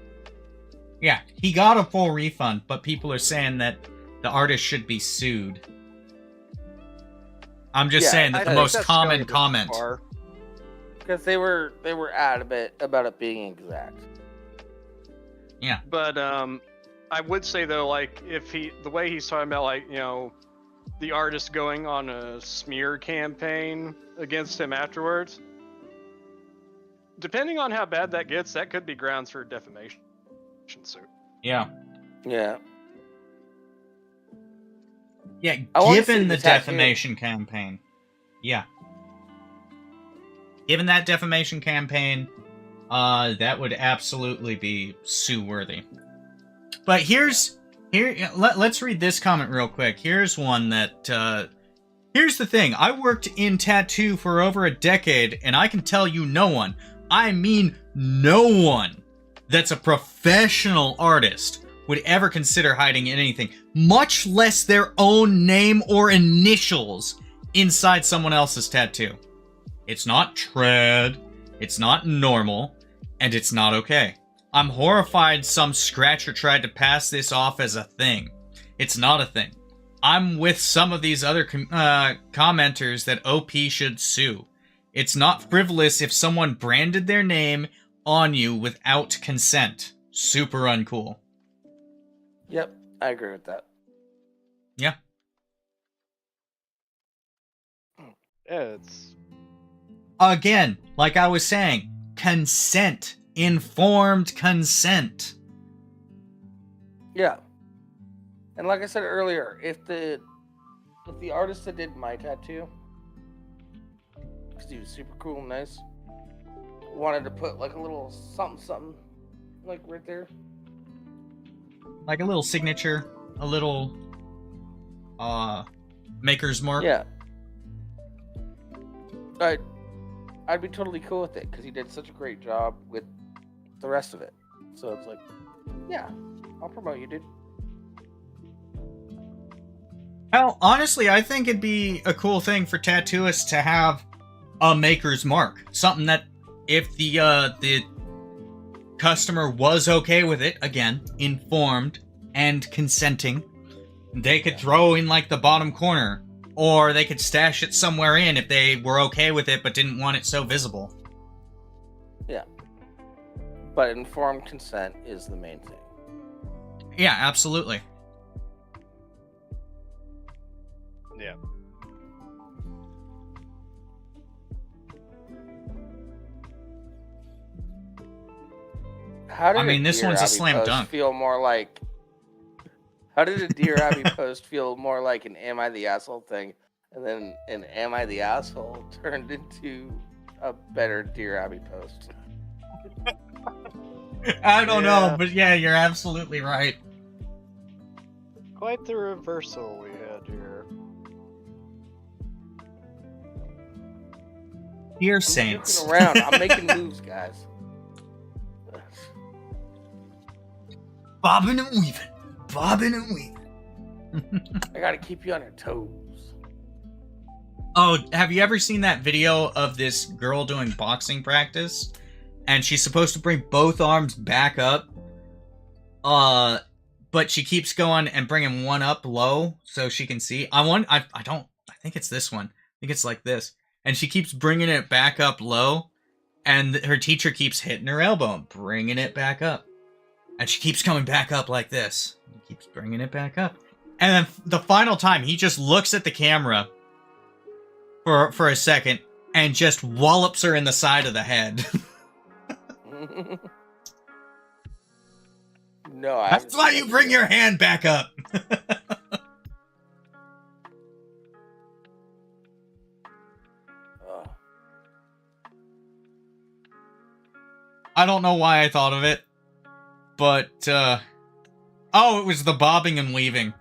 Yeah, he got a full refund, but people are saying that the artist should be sued. I'm just saying that the most common comment. Because they were adamant about it being exact. Yeah. But I would say though, like if the way he's talking about, like, you know, the artist going on a smear campaign against him afterwards, depending on how bad that gets, that could be grounds for a defamation suit. Yeah. Yeah. Yeah, I given the defamation campaign. Yeah. Given that defamation campaign, that would absolutely be sue-worthy. But let's read this comment real quick. Here's one that, here's the thing. I worked in tattoo for over a decade, and I can tell you no one, I mean no one, that's a professional artist would ever consider hiding anything, much less their own name or initials inside someone else's tattoo. It's not trad, it's not normal, and it's not okay. I'm horrified some scratcher tried to pass this off as a thing. It's not a thing. I'm with some of these other commenters that OP should sue. It's not frivolous if someone branded their name on you without consent. Super uncool. Yep, I agree with that. Yeah. Yeah, it's... Again, like I was saying, consent. Informed consent. Yeah. And like I said earlier, if the artist that did my tattoo, because he was super cool and nice, wanted to put like a little something, like right there. Like a little signature, a little maker's mark. Yeah. I'd be totally cool with it because he did such a great job with the rest of it. So it's like, yeah, I'll promote you, dude. Hell, honestly, I think it'd be a cool thing for tattooists to have a maker's mark. Something that if the customer was okay with it, again, informed and consenting, they could throw in like the bottom corner. Or they could stash it somewhere in if they were okay with it but didn't want it so visible. Yeah. But informed consent is the main thing. Yeah, absolutely. Yeah. How did I mean, a this Dear one's a Abby slam post dunk. feel more like? How did a Dear Abby post feel more like an "Am I the asshole" thing, and then an "Am I the asshole" turned into a better Dear Abby post? I don't know, Yeah. but yeah, you're absolutely right. Quite the reversal we had here. Dear I'm Saints. joking around. I'm making moves, guys. Bobbing and weaving. Bobbing and weaving. I gotta keep you on your toes. Oh, have you ever seen that video of this girl doing boxing practice? And she's supposed to bring both arms back up. But she keeps going and bringing one up low so she can see. I think it's this one. I think it's like this. And she keeps bringing it back up low. And her teacher keeps hitting her elbow and bringing it back up. And she keeps coming back up like this. He keeps bringing it back up. And then the final time, he just looks at the camera for a second and just wallops her in the side of the head. No, I That's why you bring your hand back up. Oh. I don't know why I thought of it, but, oh, it was the bobbing and weaving.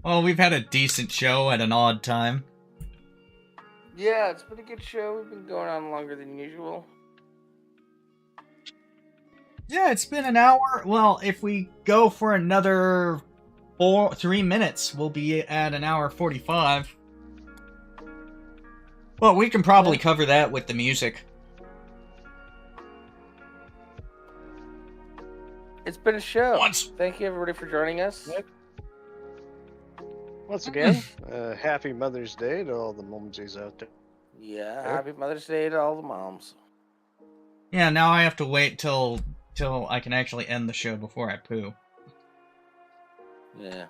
Well, we've had a decent show at an odd time. Yeah, it's been a good show. We've been going on longer than usual. Yeah, it's been an hour. Well, if we go for another 3 minutes, we'll be at an hour 45. Well, we can probably cover that with the music. It's been a show. Once. Thank you, everybody, for joining us. Yep. Once again, happy Mother's Day to all the momsies out there. Yeah, happy Mother's Day to all the moms. Yeah, now I have to wait till I can actually end the show before I poo. Yeah.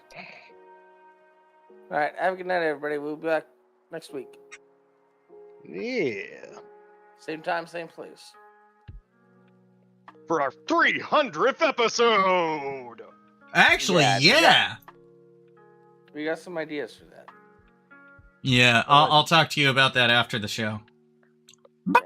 All right, have a good night, everybody. We'll be back next week. Yeah. Same time, same place. For our 300th episode! Actually, yeah. We got some ideas for that. Yeah, I'll talk to you about that after the show. Yeah.